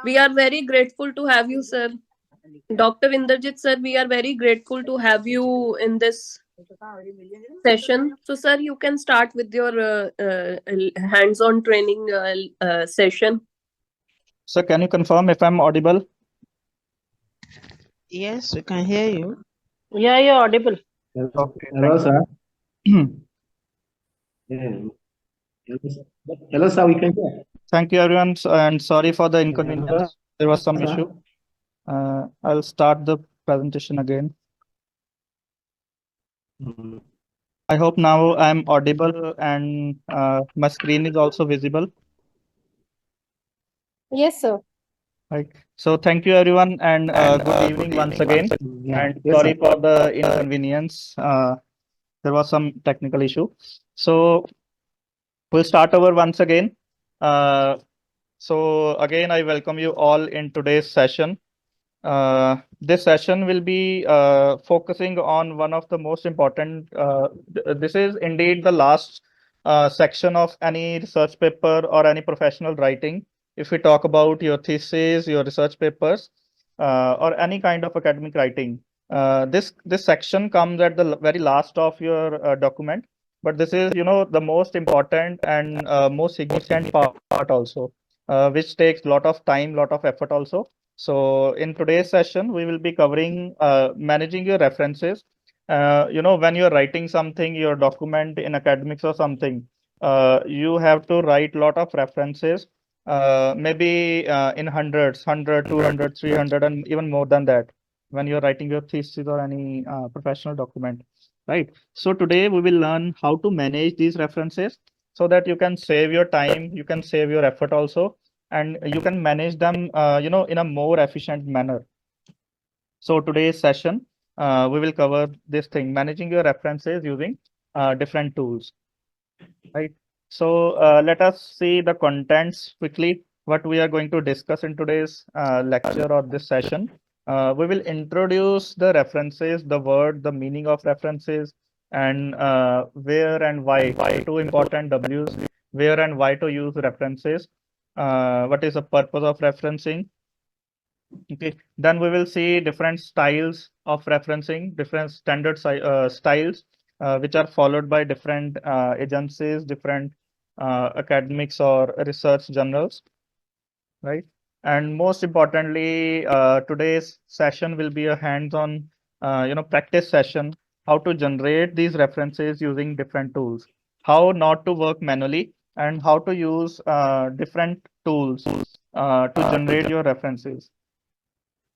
We are very grateful to have you, sir. Dr. Inderjeet, sir, we are very grateful to have you in this session. So, sir, you can start with your hands-on training session. So can you confirm if I'm audible? Yes, we can hear you. Yeah, you're audible. Okay, Hello, thank sir. you. Yeah. Hello, sir. We can hear. Thank you, everyone, and sorry for the Hello, inconvenience. There was some sir. issue. I'll start the presentation again. Mm. I hope now I'm audible and my screen is also visible. Yes, sir. Right. So thank you, everyone, and good evening once again. Yeah. And Yes, sorry sir. for the inconvenience. There was some technical issue. So we'll start over once again. Uh, so again, I welcome you all in today's session. This session will be focusing on one of the most important. This is indeed the last section of any research paper or any professional writing. If we talk about your thesis, your research papers, or any kind of academic writing, this section comes at the very last of your document. But this is, the most important and most significant part also, which takes a lot of time, lot of effort also. So in today's session, we will be covering managing your references. When you're writing something, your document in academics or something, you have to write a lot of references, maybe in hundreds, 100, 200, 300, and even more than that when you're writing your thesis or any professional document, right? So today we will learn how to manage these references so that you can save your time, you can save your effort also, and you can manage them, in a more efficient manner. So today's session, we will cover this thing, managing your references using different tools, right? So let us see the contents quickly, what we are going to discuss in today's lecture or this session. We will introduce the references, the word, the meaning of references, and where and why, two important W's, where and why to use references, what is the purpose of referencing. Okay, then we will see different styles of referencing, different standard styles, which are followed by different agencies, different academics or research journals, right? And most importantly, today's session will be a hands-on, practice session, how to generate these references using different tools, how not to work manually, and how to use different tools to generate your references.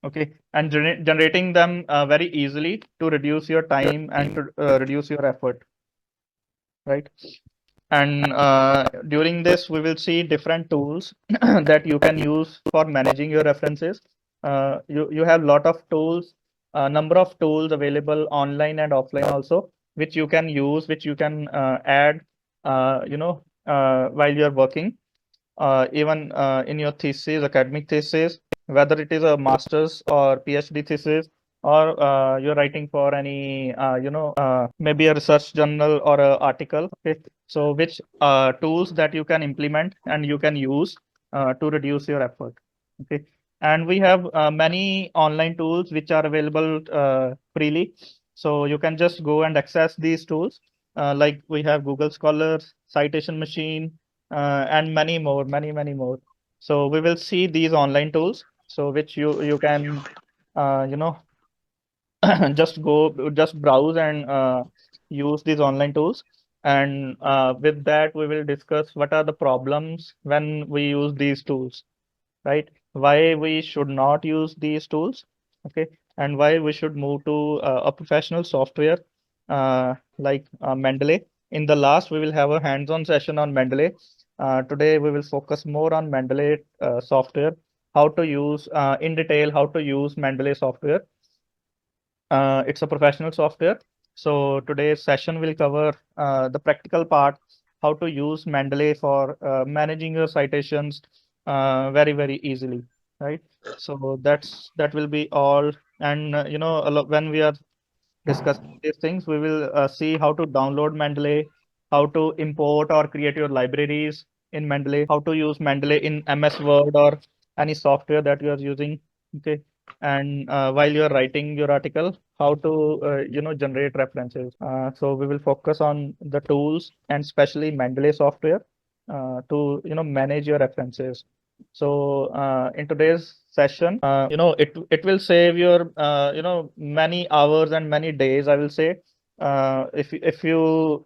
Okay, and generating them very easily to reduce your time and to reduce your effort, right? And during this, we will see different tools that you can use for managing your references. You have lot of tools, number of tools available online and offline also, which you can use, which you can add, while you're working, even in your thesis, academic thesis, whether it is a master's or PhD thesis, or you're writing for any, maybe a research journal or a article. Okay, so which tools that you can implement and you can use to reduce your effort. Okay, and we have many online tools which are available freely. So you can just go and access these tools. Like we have Google Scholar, Citation Machine, and many more, many more. So we will see these online tools, so which you can, you know, just browse and use these online tools. And with that, we will discuss what are the problems when we use these tools, right? Why we should not use these tools, okay? And why we should move to a professional software like Mendeley. In the last, we will have a hands-on session on Mendeley. Today, we will focus more on Mendeley software, how to use in detail, how to use Mendeley software. It's a professional software. So today's session will cover the practical part, how to use Mendeley for managing your citations very easily, right? So that will be all. And when we are discussing these things, we will see how to download Mendeley, how to import or create your libraries, in Mendeley, how to use Mendeley in MS Word or any software that you are using. Okay. And while you're writing your article, how to generate references. So we will focus on the tools and especially Mendeley software to manage your references. So in today's session, it will save your many hours and many days, I will say, if you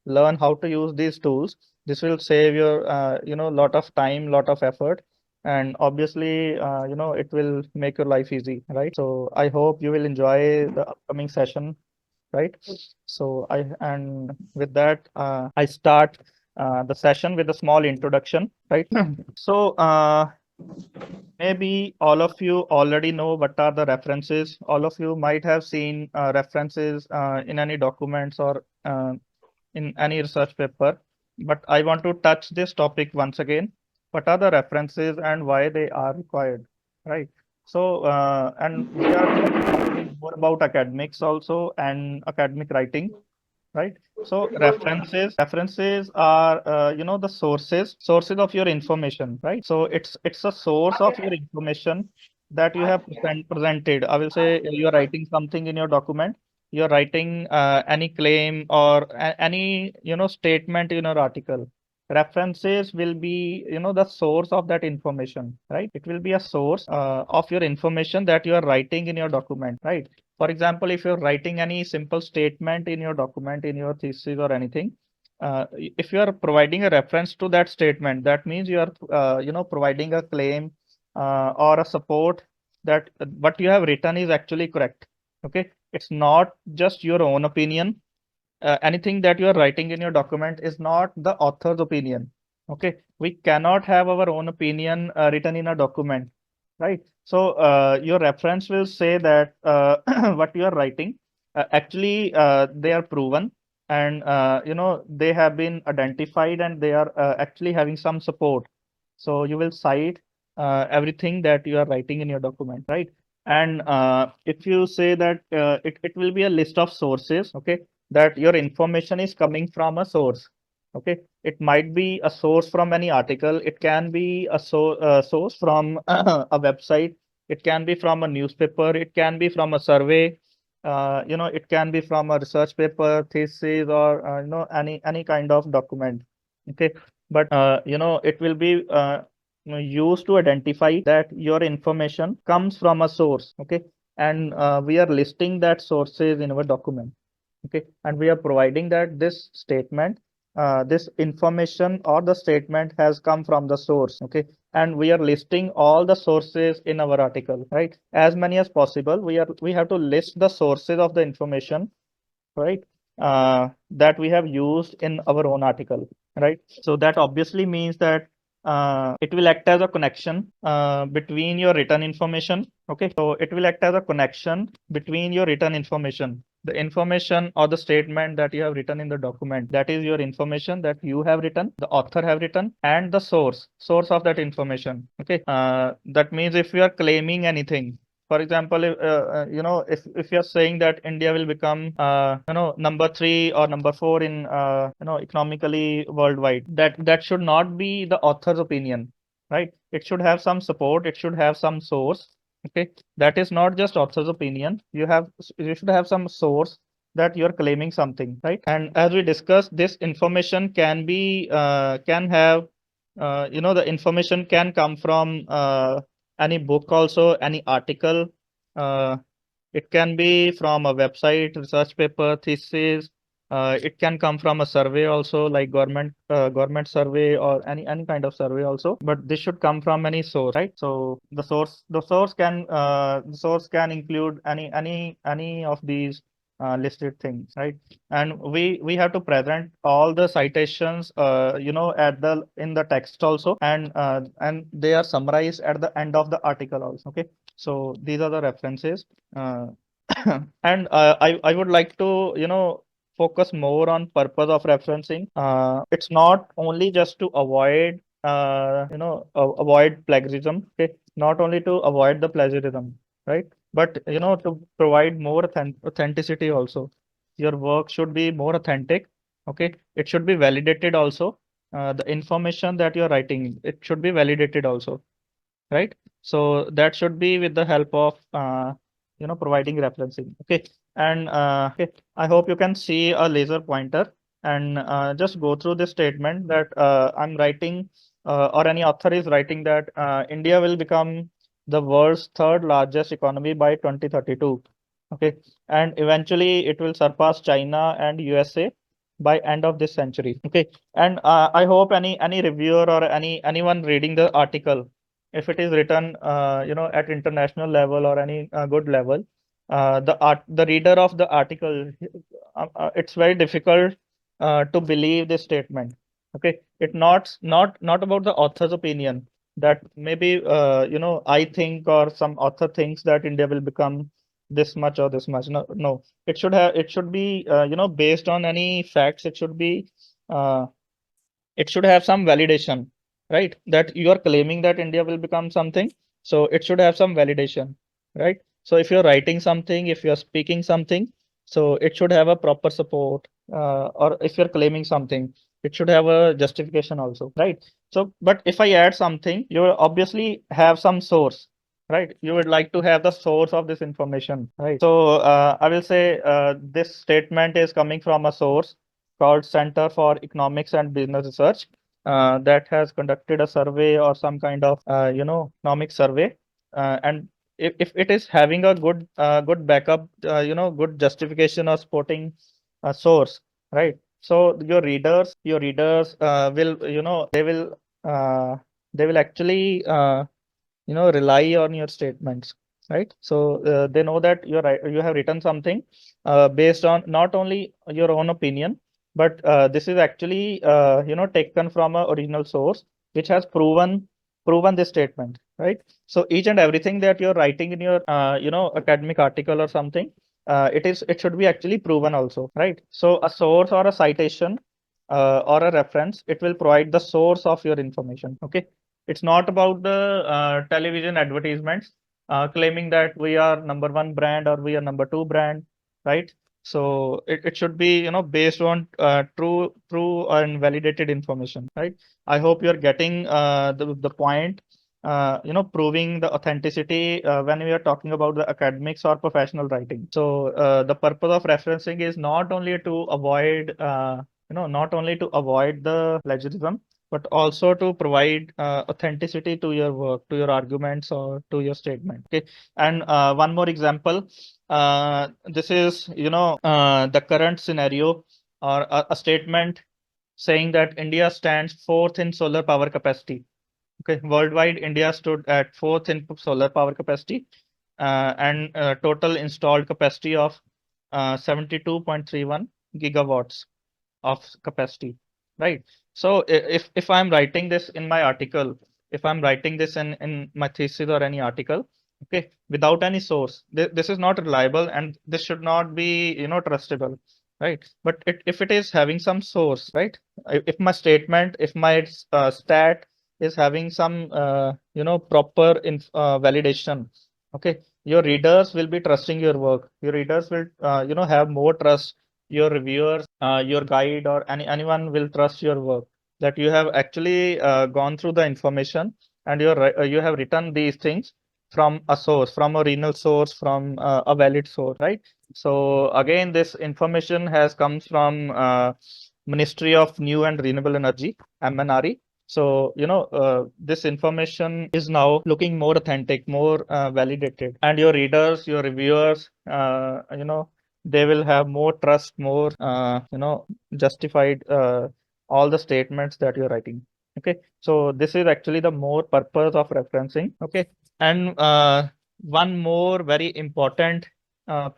learn how to use these tools. This will save your lot of time, lot of effort, and obviously it will make your life easy, right? So I hope you will enjoy the upcoming session, right? So and with that, I start the session with a small introduction, right? So maybe all of you already know what are the references. All of you might have seen references in any documents or in any research paper, but I want to touch this topic once again. What are the references and why they are required, right? So, and we are talking more about academics also and academic writing, right? So references are the sources of your information, right? So it's a source of your information that you have presented. I will say you're writing something in your document, you're writing any claim or any statement in your article. References will be the source of that information, right? It will be a source of your information that you are writing in your document, right? For example, if you're writing any simple statement in your document, in your thesis or anything, if you are providing a reference to that statement, that means you are, providing a claim or a support that what you have written is actually correct. Okay, it's not just your own opinion. Anything that you are writing in your document is not the author's opinion. Okay, we cannot have our own opinion written in a document, right? So your reference will say that what you are writing actually they are proven and they have been identified and they are actually having some support. So you will cite everything that you are writing in your document, right? And if you say that it will be a list of sources, okay, that your information is coming from a source. Okay, it might be a source from any article. It can be a source from a website. It can be from a newspaper. It can be from a survey. It can be from a research paper, thesis, or any kind of document. Okay, but it will be used to identify that your information comes from a source. Okay, and we are listing that sources in our document. Okay, and we are providing that this statement, this information or the statement has come from the source. Okay, and we are listing all the sources in our article, right? As many as possible. We have to list the sources of the information, right? That we have used in our own article, right? So that obviously means that it will act as a connection between your written information. Okay, so it will act as a connection between your written information. The information or the statement that you have written in the document, that is your information that you have written, the author have written, and the source of that information. Okay, that means if you are claiming anything, for example, if you're saying that India will become number 3 or number 4 in economically worldwide, that should not be the author's opinion, right? It should have some support. It should have some source. Okay, that is not just author's opinion. You should have some source that you're claiming something, right? And as we discussed, this information can have the information can come from any book also, any article. Uh, it can be from a website, research paper, thesis. It can come from a survey also, like government survey or any kind of survey also. But this should come from any source, right? So the source can include any of these listed things, right? And we have to present all the citations at the in the text also, and they are summarized at the end of the article also. Okay, so these are the references. uh, and I would like to focus more on purpose of referencing. It's not only just to avoid avoid plagiarism. Okay, not only to avoid the plagiarism, right? But to provide more authenticity also. Your work should be more authentic. Okay, it should be validated also. the information that you're writing, it should be validated also, right? So that should be with the help of providing referencing. Okay, and I hope you can see a laser pointer and just go through this statement that I'm writing or any author is writing that India will become the world's third largest economy by 2032. Okay, and eventually it will surpass China and USA by end of this century. Okay, and I hope any reviewer or anyone reading the article, if it is written at international level or any good level, the reader of the article, it's very difficult to believe this statement. Okay, not about the author's opinion that maybe I think or some author thinks that India will become this much or this much. No, no, it should be based on any facts. Uh, it should have some validation, right? That you are claiming that India will become something, so it should have some validation, right? So if you're writing something, if you're speaking something, so it should have a proper support, or if you're claiming something, it should have a justification also, right? So, but if I add something, you will obviously have some source, right? You would like to have the source of this information, right? So I will say this statement is coming from a source called Center for Economics and Business Research that has conducted a survey or some kind of economic survey, and if it is having a good backup, good justification or supporting source, right? So your readers will uh, they will actually rely on your statements, right? So they know that you have written something based on not only your own opinion, but this is actually taken from a original source which has proven this statement, right? So each and everything that you're writing in your academic article or something, it should be actually proven also, right? So a source or a citation or a reference, it will provide the source of your information. Okay, it's not about the television advertisements claiming that we are number one brand or we are number two brand, right? So it should be based on true and validated information, right? I hope you're getting the point. Proving the authenticity when we are talking about the academics or professional writing. So the purpose of referencing is not only to avoid the plagiarism, but also to provide authenticity to your work, to your arguments, or to your statement. Okay, and one more example. This is the current scenario or a statement saying that India stands fourth in solar power capacity. Okay, worldwide, India stood at fourth in solar power capacity and total installed capacity of 72.31 gigawatts of capacity, right? So if I'm writing this in my article, if I'm writing this in my thesis or any article, okay, without any source, this is not reliable and this should not be trustable, right? But if it is having some source, right? If my statement, if my stat is having some proper validation, okay, your readers will be trusting your work. Your readers will have more trust. Your reviewers, your guide, or anyone will trust your work, that you have actually gone through the information and you have written these things from a source, from a renal source, from a valid source, right? So again, this information has comes from Ministry of New and Renewable Energy, MNRE. So, this information is now looking more authentic, more validated, and your readers, your reviewers, they will have more trust, more, justified all the statements that you're writing. Okay, so this is actually the more purpose of referencing. Okay, and one more very important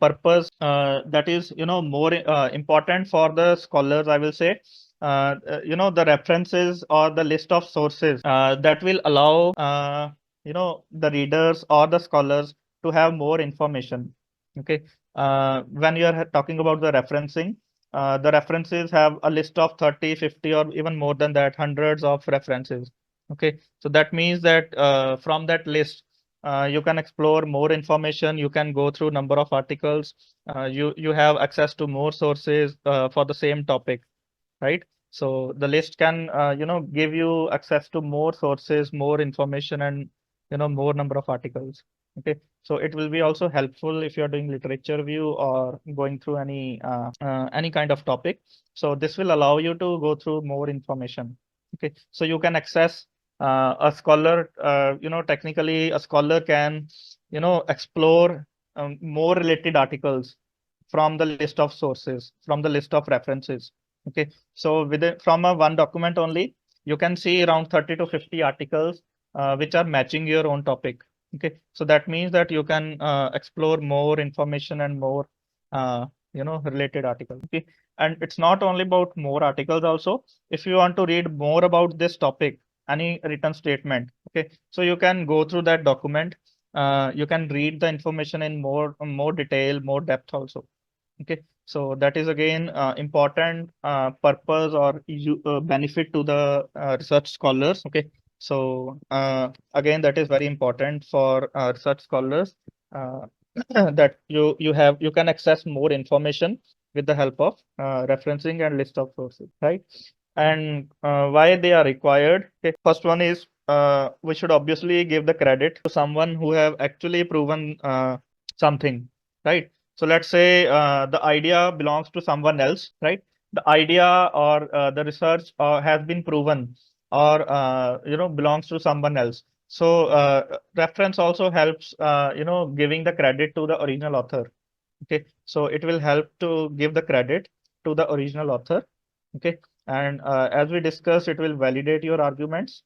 purpose that is, more important for the scholars, I will say, the references or the list of sources that will allow, the readers or the scholars to have more information. Okay, when you are talking about the references have a list of 30, 50, or even more than that, hundreds of references. Okay, so that means that from that list, you can explore more information. You can go through number of articles. You have access to more sources for the same topic, right? So the list can, give you access to more sources, more information, and more number of articles. Okay, so it will be also helpful if you are doing literature review or going through any kind of topic. So this will allow you to go through more information. Okay, so you can access a scholar. Technically, a scholar can explore more related articles from the list of sources, from the list of references. Okay, so within from a one document only, you can see around 30 to 50 articles which are matching your own topic. Okay, so that means that you can explore more information and more related articles. Okay, and it's not only about more articles also. If you want to read more about this topic, any written statement, okay, so you can go through that document. You can read the information in more detail, more depth also. Okay, so that is again important purpose or benefit to the research scholars. Okay, so again, that is very important for research scholars uh, that you can access more information with the help of referencing and list of sources, right? And why they are required. Okay, first one is we should obviously give the credit to someone who have actually proven something, right? So let's say the idea belongs to someone else, right? The idea or the research has been proven or belongs to someone else. So reference also helps giving the credit to the original author. Okay, so it will help to give the credit to the original author. Okay, and as we discussed, it will validate your arguments,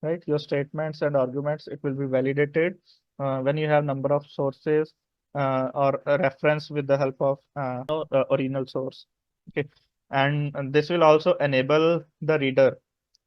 right? Your statements and arguments, it will be validated when you have number of sources or a reference with the help of the original source. Okay, and this will also enable the reader,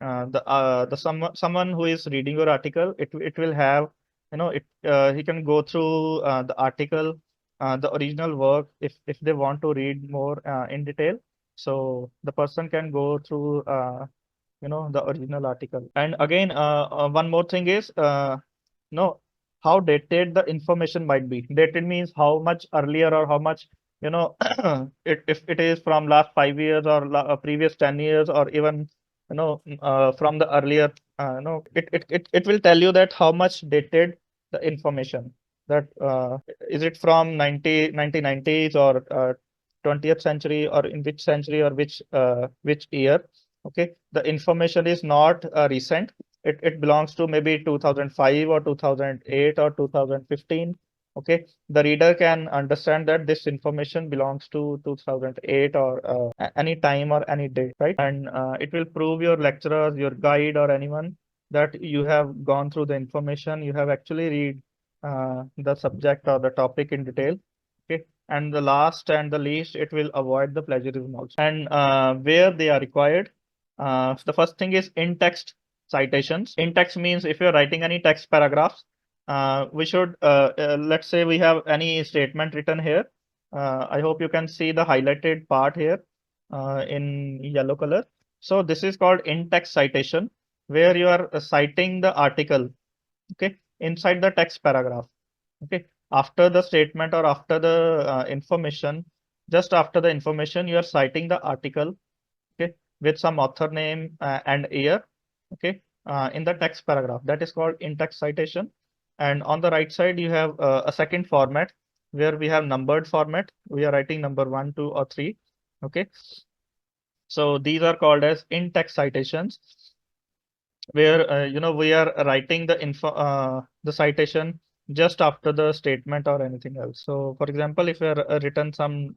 the someone who is reading your article. It will have he can go through the article, the original work if they want to read more in detail. So the person can go through the original article. And again, one more thing is know how dated the information might be. Dated means how much earlier or how much if it is from last 5 years or previous 10 years or even from the earlier it will tell you that how much dated the information, that is it from 1990s or 20th century or in which century or which year. Okay, the information is not recent. It belongs to maybe 2005 or 2008 or 2015. Okay, the reader can understand that this information belongs to 2008 or any time or any date, right? And it will prove your lecturers, your guide, or anyone that you have gone through the information, you have actually read the subject or the topic in detail. Okay, and the last and the least, it will avoid the plagiarism also. And where they are required, the first thing is in-text citations. In-text means if you're writing any text paragraphs, we should, let's say we have any statement written here. I hope you can see the highlighted part here in yellow color. So this is called in-text citation, where you are citing the article, okay, inside the text paragraph. Okay, after the statement or after the information, just after the information, you are citing the article, okay, with some author name and year, okay, in the text paragraph. That is called in-text citation. And on the right side, you have a second format where we have numbered format. We are writing number 1, 2, or 3. Okay, so these are called as in-text citations, where we are writing the citation just after the statement or anything else. So for example, if you are written some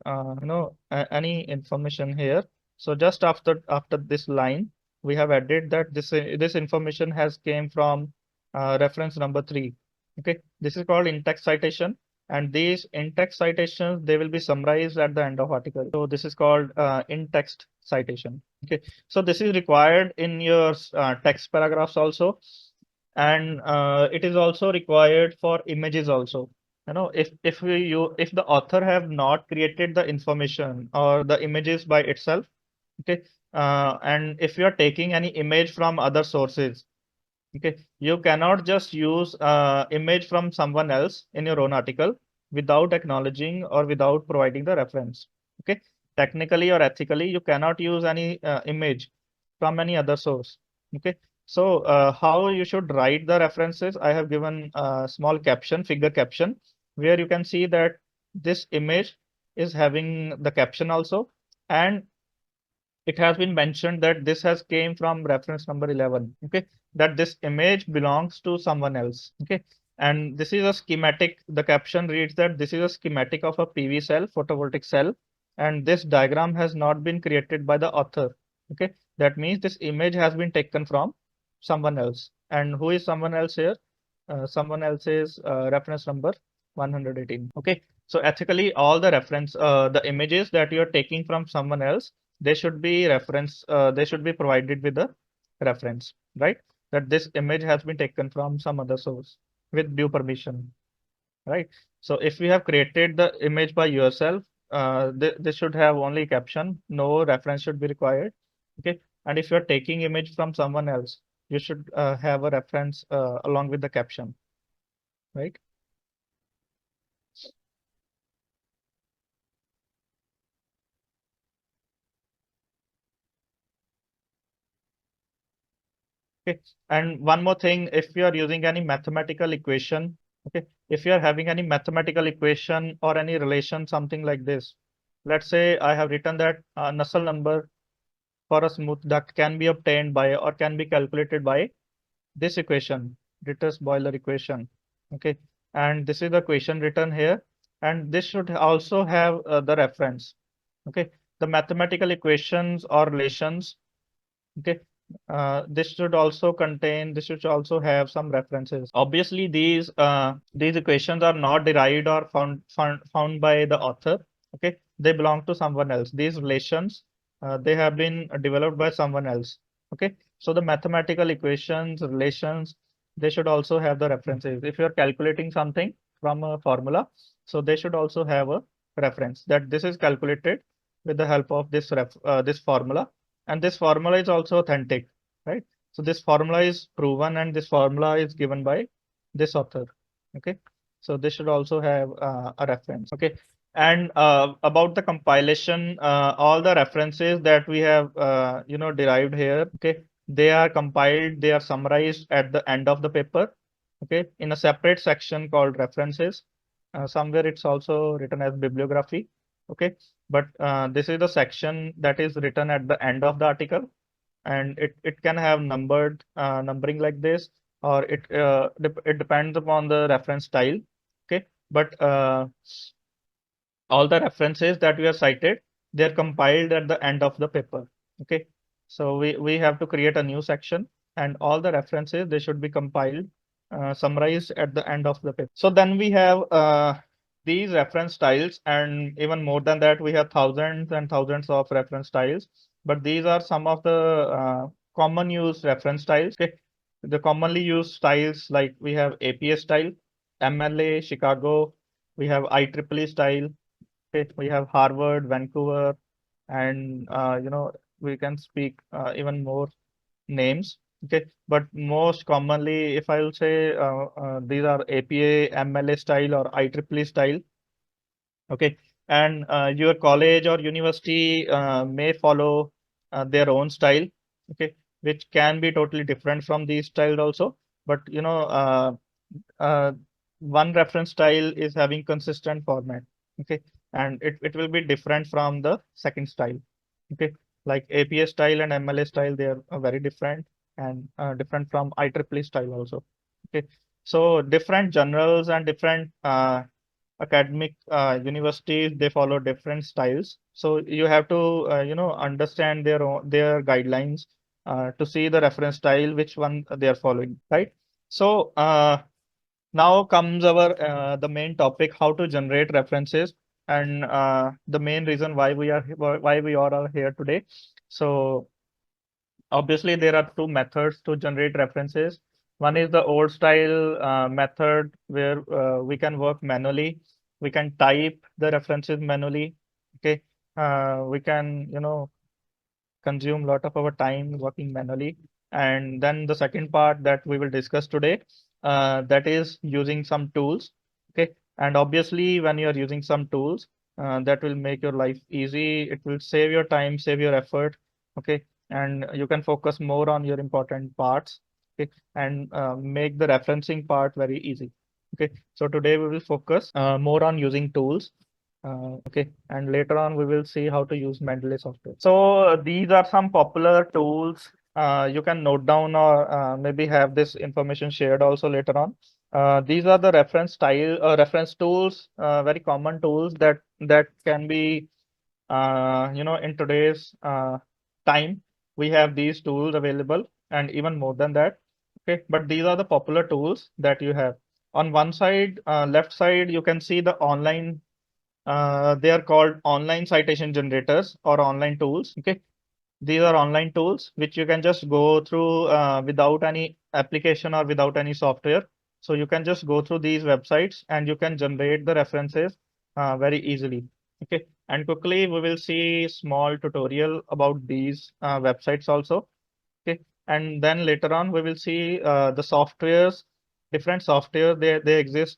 any information here, so just after this line we have added that this information has came from reference number 3. Okay, this is called in-text citation, and these in-text citations, they will be summarized at the end of article. So this is called in-text citation. Okay, so this is required in your text paragraphs also, and it is also required for images also. If the author have not created the information or the images by itself, okay, and if you are taking any image from other sources, okay, you cannot just use image from someone else in your own article without acknowledging or without providing the reference. Okay, technically or ethically, you cannot use any image from any other source. Okay. So how you should write the references? I have given a small caption, figure caption, where you can see that this image is having the caption also, and it has been mentioned that this has came from reference number 11. Okay, that this image belongs to someone else. Okay, and this is a schematic. The caption reads that this is a schematic of a PV cell, photovoltaic cell, and this diagram has not been created by the author. Okay, that means this image has been taken from someone else. And who is someone else here? Someone else is reference number 118. Okay, so ethically, all the the images that you are taking from someone else, they should be provided with a reference, right? That this image has been taken from some other source with due permission, right? So if you have created the image by yourself, this should have only caption, no reference should be required. Okay, and if you're taking image from someone else, you should have a reference along with the caption, right? Okay. And one more thing, if you are using any mathematical equation, okay, if you are having any mathematical equation or any relation, something like this, let's say I have written that Nusselt number for a smooth duct can be obtained by or can be calculated by this equation, Ritter's Boiler equation. Okay, and this is the equation written here, and this should also have the reference. Okay, the mathematical equations or relations. Okay, this should also have some references. Obviously, these equations are not derived or found by the author. Okay, they belong to someone else. These relations, they have been developed by someone else. Okay, so the mathematical equations, relations, they should also have the references. If you're calculating something from a formula, so they should also have a reference that this is calculated with the help of this formula, and this formula is also authentic, right? So this formula is proven and this formula is given by this author. Okay, so this should also have a reference. Okay, and about the compilation, all the references that we have derived here, okay, they are compiled, they are summarized at the end of the paper, okay, in a separate section called references. Somewhere it's also written as bibliography. Okay, but this is the section that is written at the end of the article, and it can have numbering like this, or it depends upon the reference style. Okay, but all the references that we are cited, they're compiled at the end of the paper. Okay, so we have to create a new section, and all the references, they should be compiled, summarized at the end of the paper. So then we have these reference styles, and even more than that, we have thousands and thousands of reference styles. But these are some of the common use reference styles. Okay, the commonly used styles, like we have APA style, MLA, Chicago, we have IEEE style. Okay, we have Harvard, Vancouver, and we can speak even more names. Okay, but most commonly, if I will say, these are APA, MLA style, or IEEE style. Okay, and your college or university may follow their own style. Okay, which can be totally different from these styles also. But uh, one reference style is having consistent format. Okay, and it will be different from the second style. Okay, like APA style and MLA style, they are very different, and different from IEEE style also. Okay, so different journals and different academic universities, they follow different styles. So you have to understand their guidelines to see the reference style which one they are following, right? So now comes our the main topic, how to generate references, and the main reason why we all are here today. So obviously, there are two methods to generate references. One is the old style method, where we can work manually. We can type the references manually. Okay, we can consume a lot of our time working manually. And then the second part that we will discuss today, that is using some tools. Okay, and obviously, when you are using some tools, that will make your life easy. It will save your time, save your effort. Okay, and you can focus more on your important parts, okay, and make the referencing part very easy. Okay, so today we will focus more on using tools. Okay, and later on we will see how to use Mendeley software. So these are some popular tools. You can note down or maybe have this information shared also later on. These are the reference tools, very common tools that can be in today's time, we have these tools available and even more than that. Okay, but these are the popular tools that you have. On one side, left side, you can see the online, they are called online citation generators or online tools. Okay, these are online tools which you can just go through without any application or without any software. So you can just go through these websites and you can generate the references very easily. Okay, and quickly we will see small tutorial about these websites also. Okay, and then later on we will see the softwares, different software they exist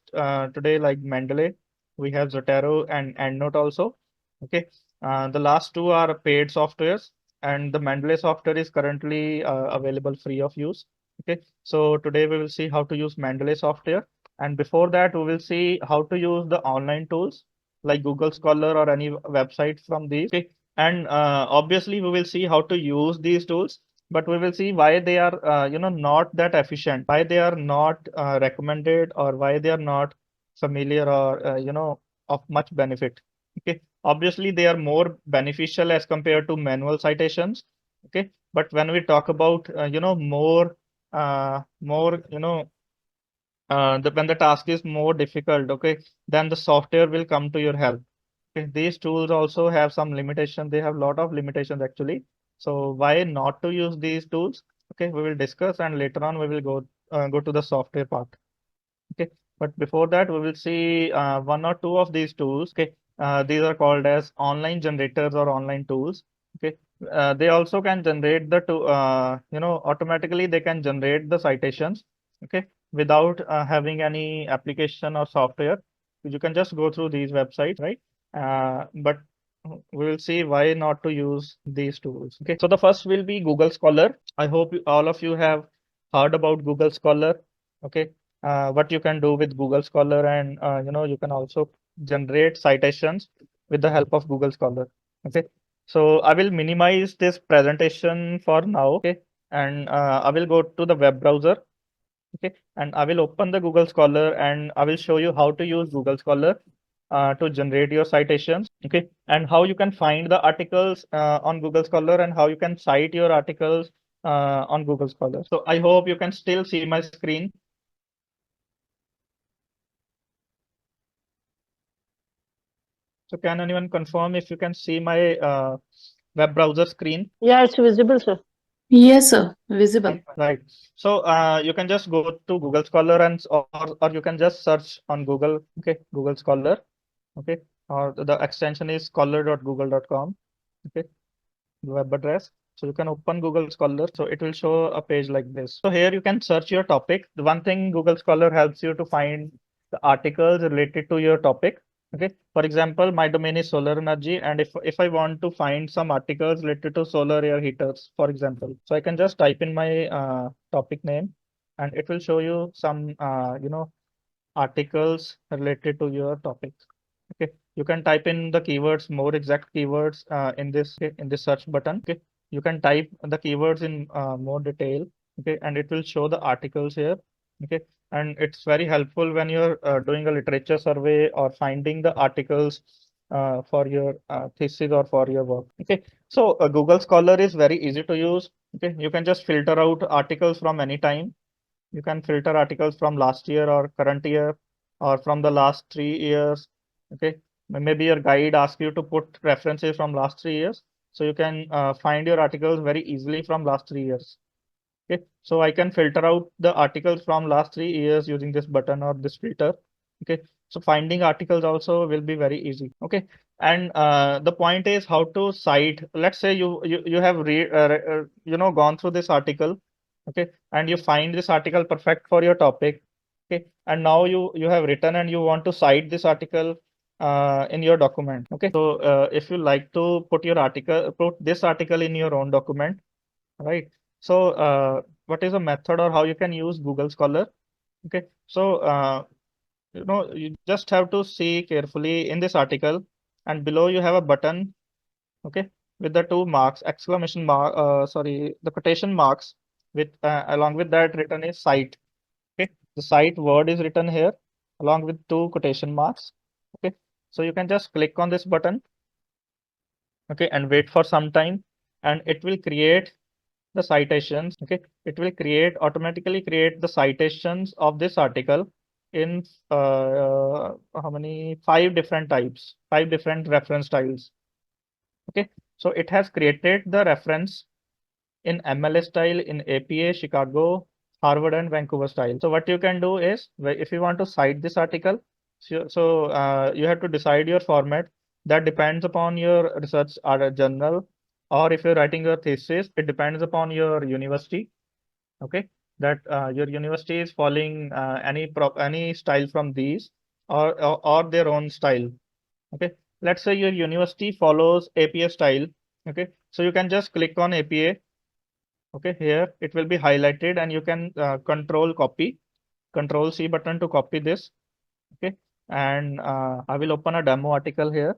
today like Mendeley. We have Zotero and EndNote also. Okay, the last two are paid softwares, and the Mendeley software is currently available free of use. Okay, so today we will see how to use Mendeley software, and before that we will see how to use the online tools like Google Scholar or any website from these. Okay, and obviously we will see how to use these tools, but we will see why they are not that efficient, why they are not recommended, or why they are not familiar or of much benefit. Okay, obviously they are more beneficial as compared to manual citations. Okay, but when we talk about more when the task is more difficult, okay, then the software will come to your help. Okay, these tools also have some limitation. They have a lot of limitations actually. So why not to use these tools? Okay, we will discuss, and later on we will go to the software part. Okay, but before that we will see one or two of these tools. Okay, these are called as online generators or online tools. Okay, they also can generate the automatically they can generate the citations. Okay, without having any application or software. You can just go through these websites, right? But we will see why not to use these tools. Okay, so the first will be Google Scholar. I hope all of you have heard about Google Scholar. Okay, what you can do with Google Scholar, and you can also generate citations with the help of Google Scholar. Okay, so I will minimize this presentation for now. Okay, and I will go to the web browser. Okay, and I will open the Google Scholar and I will show you how to use Google Scholar to generate your citations. Okay, and how you can find the articles on Google Scholar, and how you can cite your articles on Google Scholar. So I hope you can still see my screen. So can anyone confirm if you can see my web browser screen? Yeah, it's visible, sir. Yes, sir. Visible. Right. So you can just go to Google Scholar and or you can just search on Google. Okay, Google Scholar. Okay, or the extension is scholar.google.com. Okay, the web address. So you can open Google Scholar. So it will show a page like this. So here you can search your topic. The one thing Google Scholar helps you to find the articles related to your topic. Okay, for example, my domain is solar energy, and if I want to find some articles related to solar air heaters, for example, so I can just type in my topic name, and it will show you some articles related to your topic. Okay, you can type in the keywords, more exact keywords in this search button. Okay, you can type the keywords in more detail. Okay, and it will show the articles here. Okay, and it's very helpful when you're doing a literature survey or finding the articles for your thesis or for your work. Okay, so Google Scholar is very easy to use. Okay, you can just filter out articles from any time. You can filter articles from last year or current year or from the last 3 years. Okay, maybe your guide asks you to put references from last 3 years. So you can find your articles very easily from last 3 years. Okay, so I can filter out the articles from last 3 years using this button or this filter. Okay, so finding articles also will be very easy. Okay, and the point is how to cite. Let's say you have gone through this article. Okay, and you find this article perfect for your topic. Okay, and now you have written and you want to cite this article in your document. Okay, so if you like to put this article in your own document, right? So what is a method or how you can use Google Scholar? Okay, so you just have to see carefully in this article, and below you have a button, okay, with the two marks, exclamation mark, sorry, the quotation marks with along with that written is cite. Okay, the cite word is written here along with two quotation marks. Okay, so you can just click on this button, okay, and wait for some time, and it will create the citations. Okay, it will automatically create the citations of this article in how many, five different types, five different reference styles. Okay, so it has created the reference in MLS style, in APA, Chicago, Harvard, and Vancouver style. So what you can do is, if you want to cite this article, you have to decide your format. That depends upon your research or journal, or if you're writing your thesis, it depends upon your university. Okay, that your university is following any style from these, or their own style. Okay, let's say your university follows APA style. Okay, so you can just click on APA. Okay, here it will be highlighted, and you can control C button to copy this. Okay, and I will open a demo article here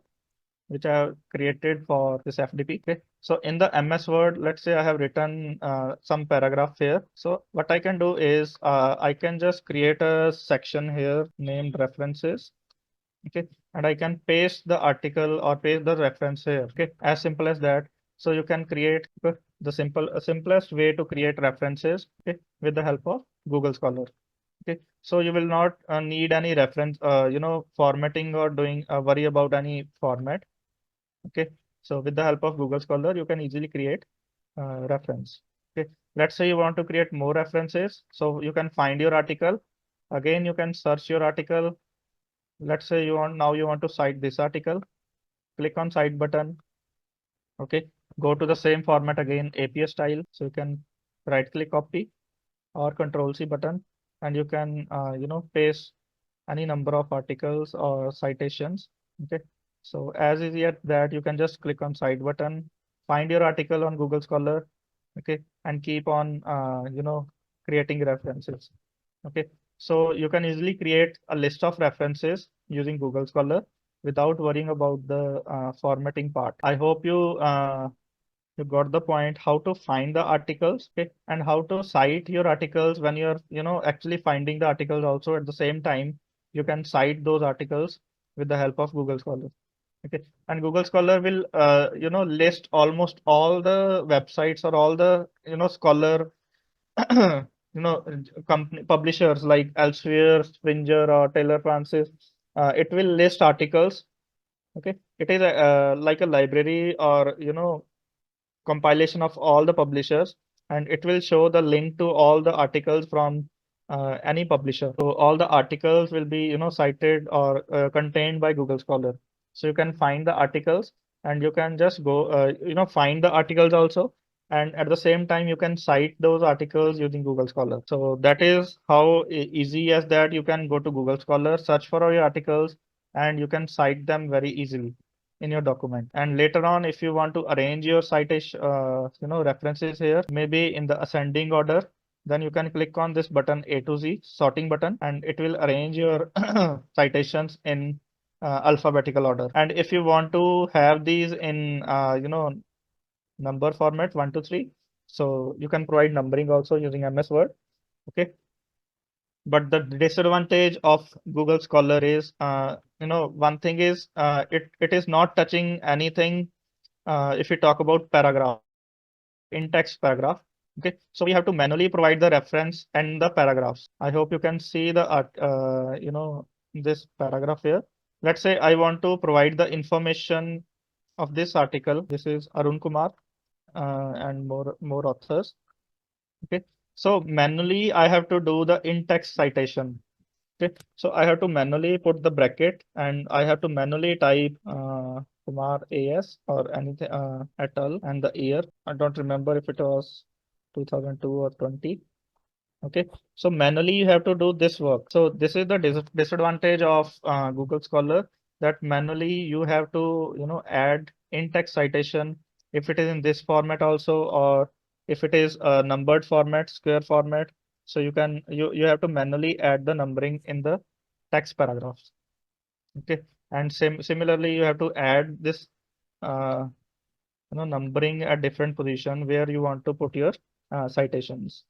which I have created for this FDP. Okay, so in the MS Word, let's say I have written some paragraph here. So what I can do is I can just create a section here named references. Okay, and I can paste the article or paste the reference here. Okay, as simple as that. So you can create the simplest way to create references, okay, with the help of Google Scholar. Okay, so you will not need any reference, formatting or doing worry about any format. Okay, so with the help of Google Scholar, you can easily create reference. Okay, let's say you want to create more references, so you can find your article. Again, you can search your article. Let's say you want to cite this article. Click on cite button. Okay, go to the same format again, APA style. So you can right click copy or control C button, and you can paste any number of articles or citations. Okay, so as easy as that, you can just click on cite button, find your article on Google Scholar. Okay, and keep on creating references. Okay, so you can easily create a list of references using Google Scholar without worrying about the formatting part. I hope you got the point how to find the articles, okay, and how to cite your articles when you're actually finding the articles. Also at the same time, you can cite those articles with the help of Google Scholar. Okay, and Google Scholar will list almost all the websites or all the scholar company publishers like Elsevier, Springer, or Taylor Francis. It will list articles. Okay, it is like a library, or compilation of all the publishers, and it will show the link to all the articles from any publisher. So all the articles will be cited or contained by Google Scholar. So you can find the articles, and you can just go find the articles also, and at the same time you can cite those articles using Google Scholar. So that is how easy as that you can go to Google Scholar, search for all your articles, and you can cite them very easily in your document. And later on, if you want to arrange your citation, references here, maybe in the ascending order, then you can click on this button, A to Z sorting button, and it will arrange your citations in alphabetical order. And if you want to have these in number format 1 to 3, so you can provide numbering also using MS Word. Okay, but the disadvantage of Google Scholar is, one thing is, it is not touching anything. If we talk about paragraph, in text paragraph. Okay, so we have to manually provide the reference and the paragraphs. I hope you can see the this paragraph here. Let's say I want to provide the information of this article. This is Arun Kumar and more authors. Okay, so manually I have to do the in-text citation. Okay, so I have to manually put the bracket, and I have to manually type Kumar AS or anything at all, and the year. I don't remember if it was 2002 or 20. Okay, so manually you have to do this work. So this is the disadvantage of Google Scholar, that manually you have to add in-text citation if it is in this format also, or If it is a numbered format, square format, so you have to manually add the numbering in the text paragraphs. Okay, and similarly, you have to add this numbering at different position where you want to put your citations.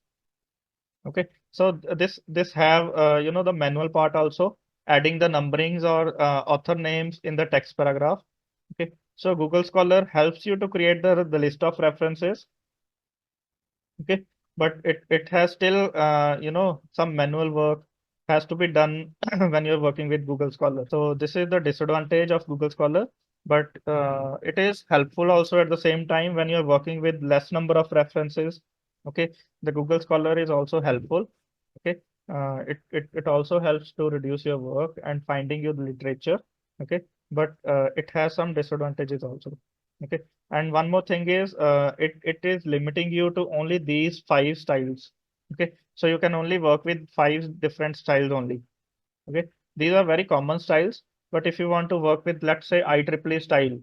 Okay, so this have the manual part also, adding the numberings or author names in the text paragraph. Okay, so Google Scholar helps you to create the list of references. Okay, but it has still some manual work has to be done when you're working with Google Scholar. So this is the disadvantage of Google Scholar, but it is helpful also at the same time when you're working with less number of references. Okay, the Google Scholar is also helpful. Okay, it also helps to reduce your work and finding your literature. Okay, but it has some disadvantages also. Okay, and one more thing is it is limiting you to only these 5 styles. Okay, so you can only work with 5 different styles only. Okay, these are very common styles, but if you want to work with, let's say, IEEE style,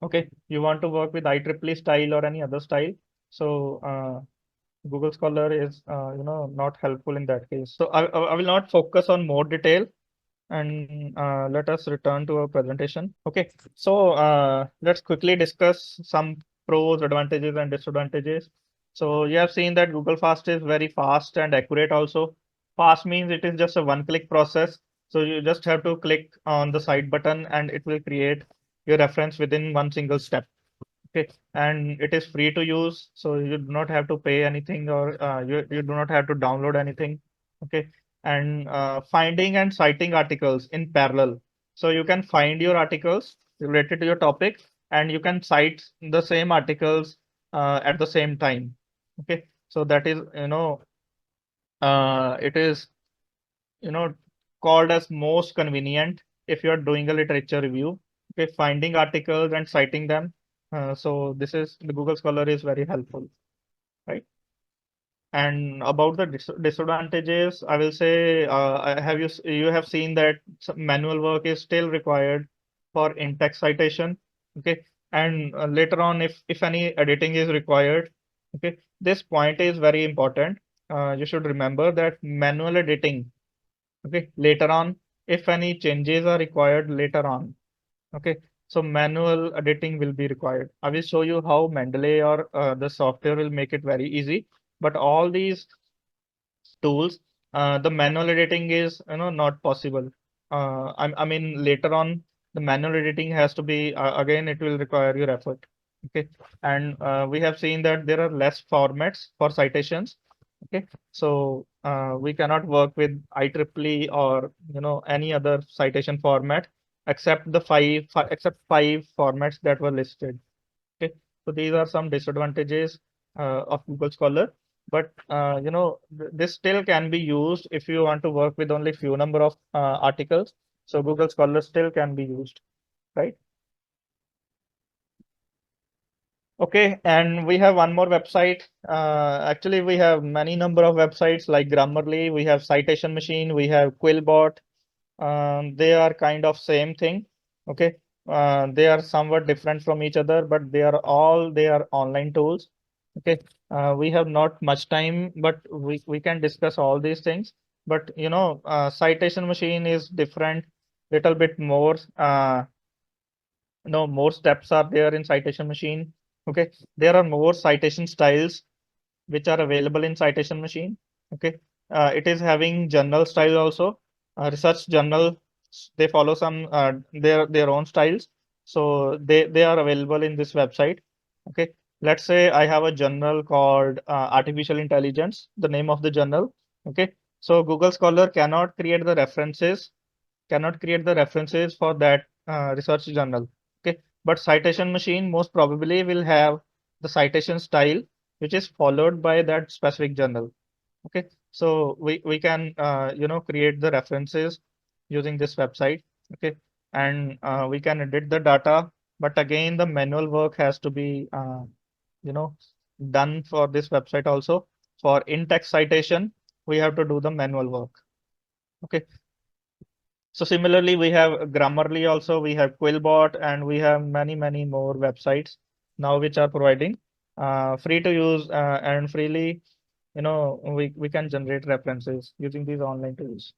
okay, you want to work with IEEE style or any other style, so Google Scholar is not helpful in that case. So I will not focus on more detail, and let us return to our presentation. Okay, so let's quickly discuss some pros, advantages, and disadvantages. So you have seen that Google Fast is very fast and accurate also. Fast means it is just a one-click process. So you just have to click on the side button and it will create your reference within one single step. Okay, and it is free to use, so you do not have to pay anything, or you do not have to download anything. Okay, and finding and citing articles in parallel. So you can find your articles related to your topic, and you can cite the same articles at the same time. Okay, so that is it is you know called as most convenient if you are doing a literature review. Okay, finding articles and citing them. So this is the Google Scholar is very helpful, right? And about the disadvantages, I will say, you have seen that some manual work is still required for in-text citation. Okay, and later on, if any editing is required, okay, this point is very important. You should remember that manual editing. Okay, later on, if any changes are required later on, okay, so manual editing will be required. I will show you how Mendeley or the software will make it very easy. But all these tools, the manual editing is not possible. I mean later on the manual editing has to be again it will require your effort. Okay, and we have seen that there are less formats for citations. Okay, so we cannot work with IEEE or any other citation format except the except 5 formats that were listed. Okay, so these are some disadvantages of Google Scholar, but this still can be used if you want to work with only few number of articles. So Google Scholar still can be used, right? Okay, and we have one more website. Actually, we have many number of websites like Grammarly, we have Citation Machine, we have Quillbot. They are kind of same thing. Okay, they are somewhat different from each other, but they are online tools. Okay, we have not much time, but we can discuss all these things. But Citation Machine is different, little bit more. More steps are there in Citation Machine. Okay, there are more citation styles which are available in Citation Machine. Okay, it is having journal style also. Research journal, they follow some their own styles. So they are available in this website. Okay, let's say I have a journal called Artificial Intelligence, the name of the journal. Okay, so Google Scholar cannot create the references for that research journal. Okay, but Citation Machine most probably will have the citation style which is followed by that specific journal. Okay, so we can create the references using this website. Okay, and we can edit the data, but again the manual work has to be you know done for this website also. For in-text citation, we have to do the manual work. Okay, so similarly, we have Grammarly also, we have Quillbot, and we have many more websites now which are providing free to use, and freely, we can generate references using these online tools.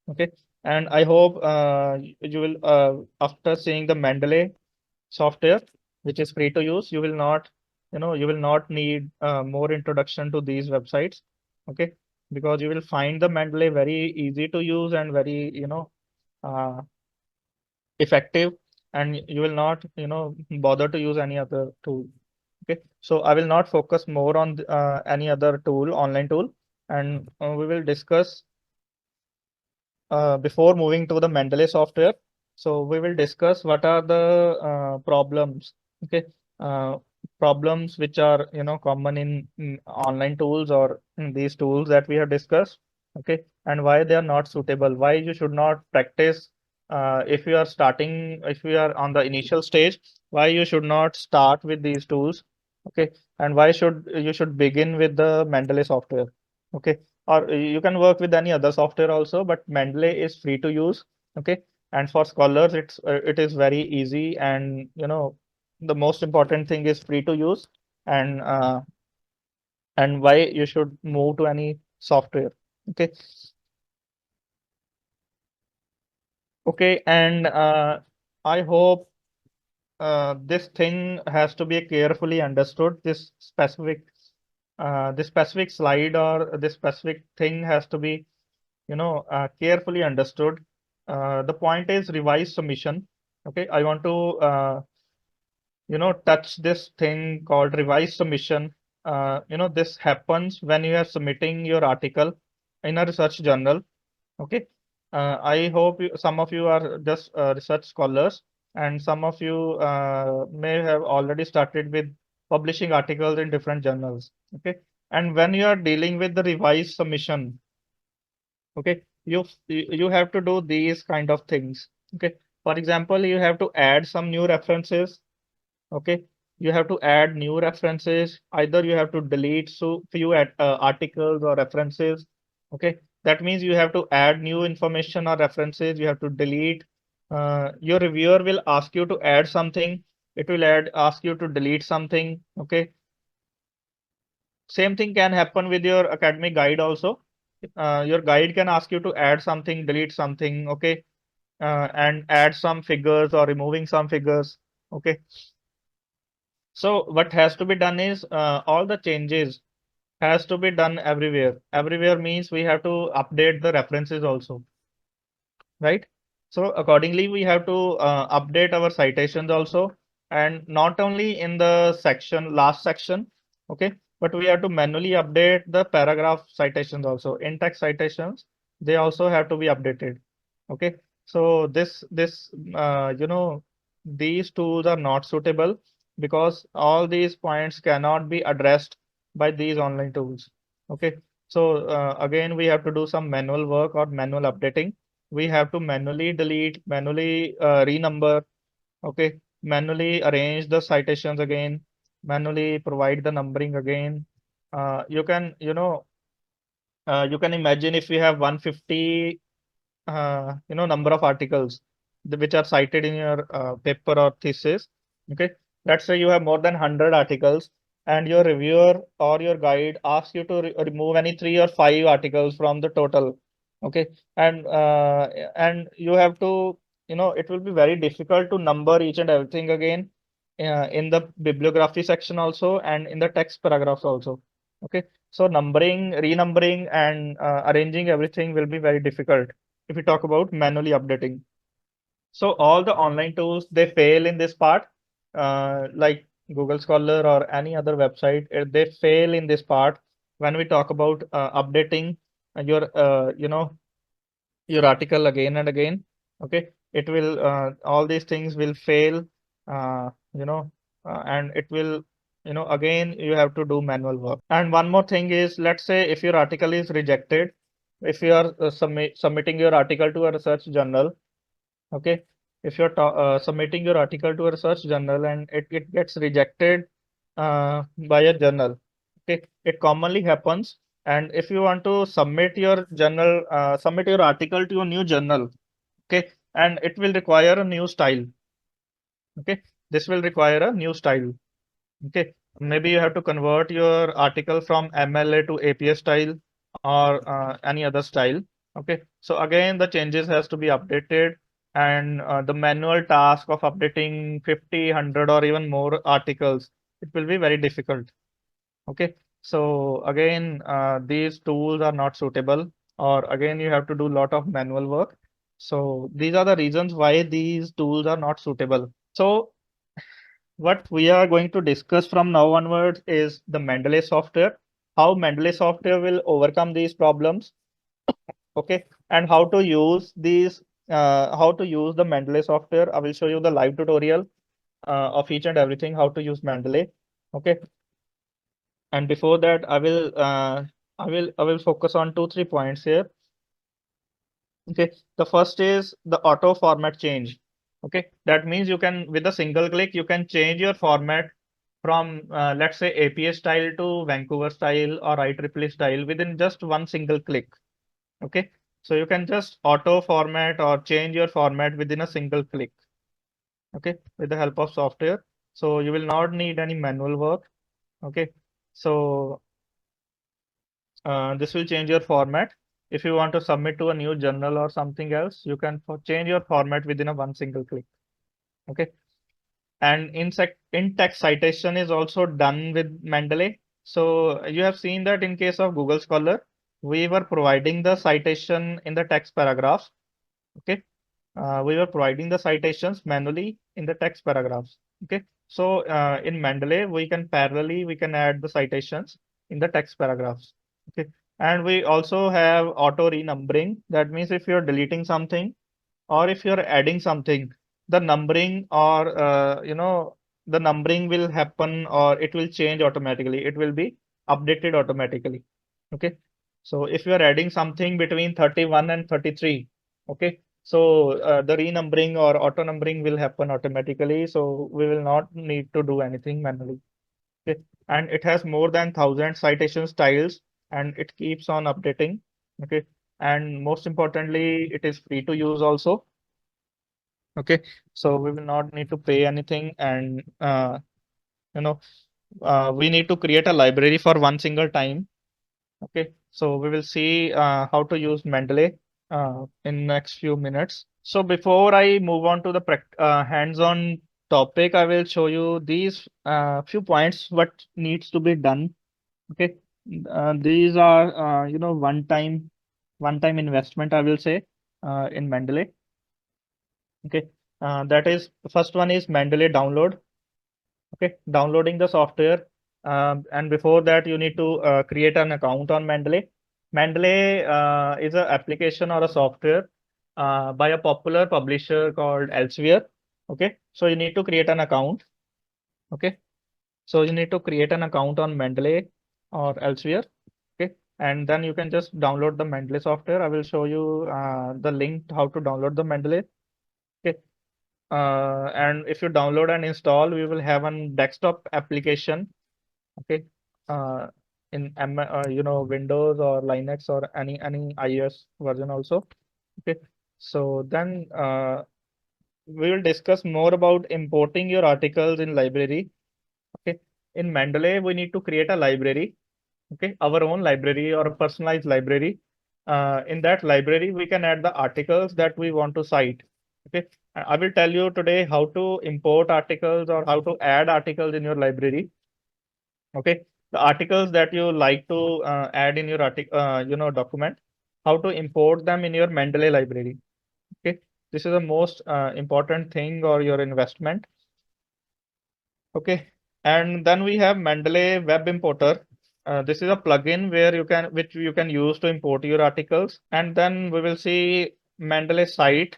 Okay. And I hope you will, after seeing the Mendeley software, which is free to use, you will not need more introduction to these websites. Okay. Because you will find the Mendeley very easy to use and very, uh, effective, and you will not, bother to use any other tool. Okay. So I will not focus more on any other tool, online tool, and we will discuss before moving to the Mendeley software. So we will discuss what are the problems, okay, uh, problems which are, common in online tools or in these tools that we have discussed, okay, and why they are not suitable, why you should not practice if you are starting, if you are on the initial stage, why you should not start with these tools, okay, and why should you should begin with the Mendeley software, okay, or you can work with any other software also, but Mendeley is free to use. Okay. And for scholars, it is very easy, and the most important thing is free to use, and why you should move to any software. Okay. Okay. And I hope this thing has to be carefully understood. This specific slide or this specific thing has to be, carefully understood. The point is revised submission. Okay, I want to, touch this thing called revised submission. This happens when you are submitting your article in a research journal. Okay, I hope some of you are just research scholars, and some of you may have already started with publishing articles in different journals. Okay, and when you are dealing with the revised submission, okay, you have to do these kind of things. Okay, for example, you have to add some new references. Okay, you have to add new references. Either you have to delete so few articles or references. Okay, that means you have to add new information or references. You have to delete. Your reviewer will ask you to add something. It will ask you to delete something. Okay, same thing can happen with your academic guide also. Your guide can ask you to add something, delete something, okay, and add some figures or removing some figures, okay. So what has to be done is all the changes has to be done everywhere. Everywhere means we have to update the references also, right? So accordingly, we have to update our citations also, and not only in the last section, okay, but we have to manually update the paragraph citations also. In-text citations, they also have to be updated, okay. So these tools are not suitable because all these points cannot be addressed by these online tools, okay. So again, we have to do some manual work or manual updating. We have to manually delete, manually renumber, okay, manually arrange the citations again, manually provide the numbering again. You can imagine if we have 150 number of articles which are cited in your paper or thesis. Okay, let's say you have more than 100 articles, and your reviewer or your guide asks you to remove any 3 or 5 articles from the total. Okay, and you have to, it will be very difficult to number each and everything again in the bibliography section also and in the text paragraphs also. Okay, so numbering, renumbering, and arranging everything will be very difficult if we talk about manually updating. So all the online tools, they fail in this part, like Google Scholar or any other website, they fail in this part when we talk about updating your article again and again. Okay, it will all these things will fail, uh, you know, and it will, again you have to do manual work. And one more thing is, let's say if your article is rejected, if you are submitting your article to a research journal, okay, if you're submitting your article to a research journal and it gets rejected by a journal, okay, it commonly happens. And if you want to submit your article to a new journal, okay, and it will require a new style, okay, this will require a new style, okay. maybe you have to convert your article from MLA to APA style or any other style. Okay, so again, the changes has to be updated, and the manual task of updating 50, 100 or even more articles, it will be very difficult. Okay, so again, these tools are not suitable, or again, you have to do a lot of manual work. So these are the reasons why these tools are not suitable. So what we are going to discuss from now onwards is the Mendeley software, how Mendeley software will overcome these problems, okay, and how to use the Mendeley software. I will show you the live tutorial of each and everything, how to use Mendeley, okay. And before that, I will focus on 2, 3 points here. Okay, the first is the auto format change. Okay, that means you can, with a single click, you can change your format from let's say APA style to Vancouver style or IEEE style within just one single click. Okay, so you can just auto format or change your format within a single click. Okay, with the help of software. So you will not need any manual work. Okay, so this will change your format. If you want to submit to a new journal or something else, you can change your format within a one single click. Okay. And in text citation is also done with Mendeley. So you have seen that in case of Google Scholar, we were providing the citation in the text paragraphs. Okay. We were providing the citations manually in the text paragraphs. Okay. So in Mendeley, we can add the citations in the text paragraphs. Okay. And we also have auto renumbering. That means if you're deleting something or if you're adding something, the numbering or the numbering will happen or it will change automatically. It will be updated automatically. Okay. So if you are adding something between 31 and 33, okay, so the renumbering or auto numbering will happen automatically. So we will not need to do anything manually. Okay. And it has more than 1,000 citation styles and it keeps on updating. Okay. And most importantly, it is free to use also. Okay. So we will not need to pay anything, and you know we need to create a library for one single time. Okay, so we will see how to use Mendeley in next few minutes. So before I move on to the hands-on topic, I will show you these few points what needs to be done. Okay, these are one-time investment, I will say, in Mendeley. Okay, that is first one is Mendeley download. Okay, downloading the software. And before that, you need to create an account on Mendeley. Mendeley is an application or a software by a popular publisher called Elsewhere. Okay, so you need to create an account. Okay, so you need to create an account on Mendeley or Elsewhere. Okay, and then you can just download the Mendeley software. I will show you the link how to download the Mendeley. Okay, and if you download and install, we will have a desktop application. Okay, uh, in Windows or Linux or any iOS version also. Okay, so then we will discuss more about importing your articles in library. Okay, in Mendeley we need to create a library. Okay, our own library or a personalized library. In that library we can add the articles that we want to cite. Okay, I will tell you today how to import articles or how to add articles in your library. Okay, the articles that you like to add in your document, how to import them in your Mendeley library. Okay, this is the most important thing or your investment. Okay, and then we have Mendeley Web Importer. This is a plugin where which you can use to import your articles. And then we will see Mendeley Site.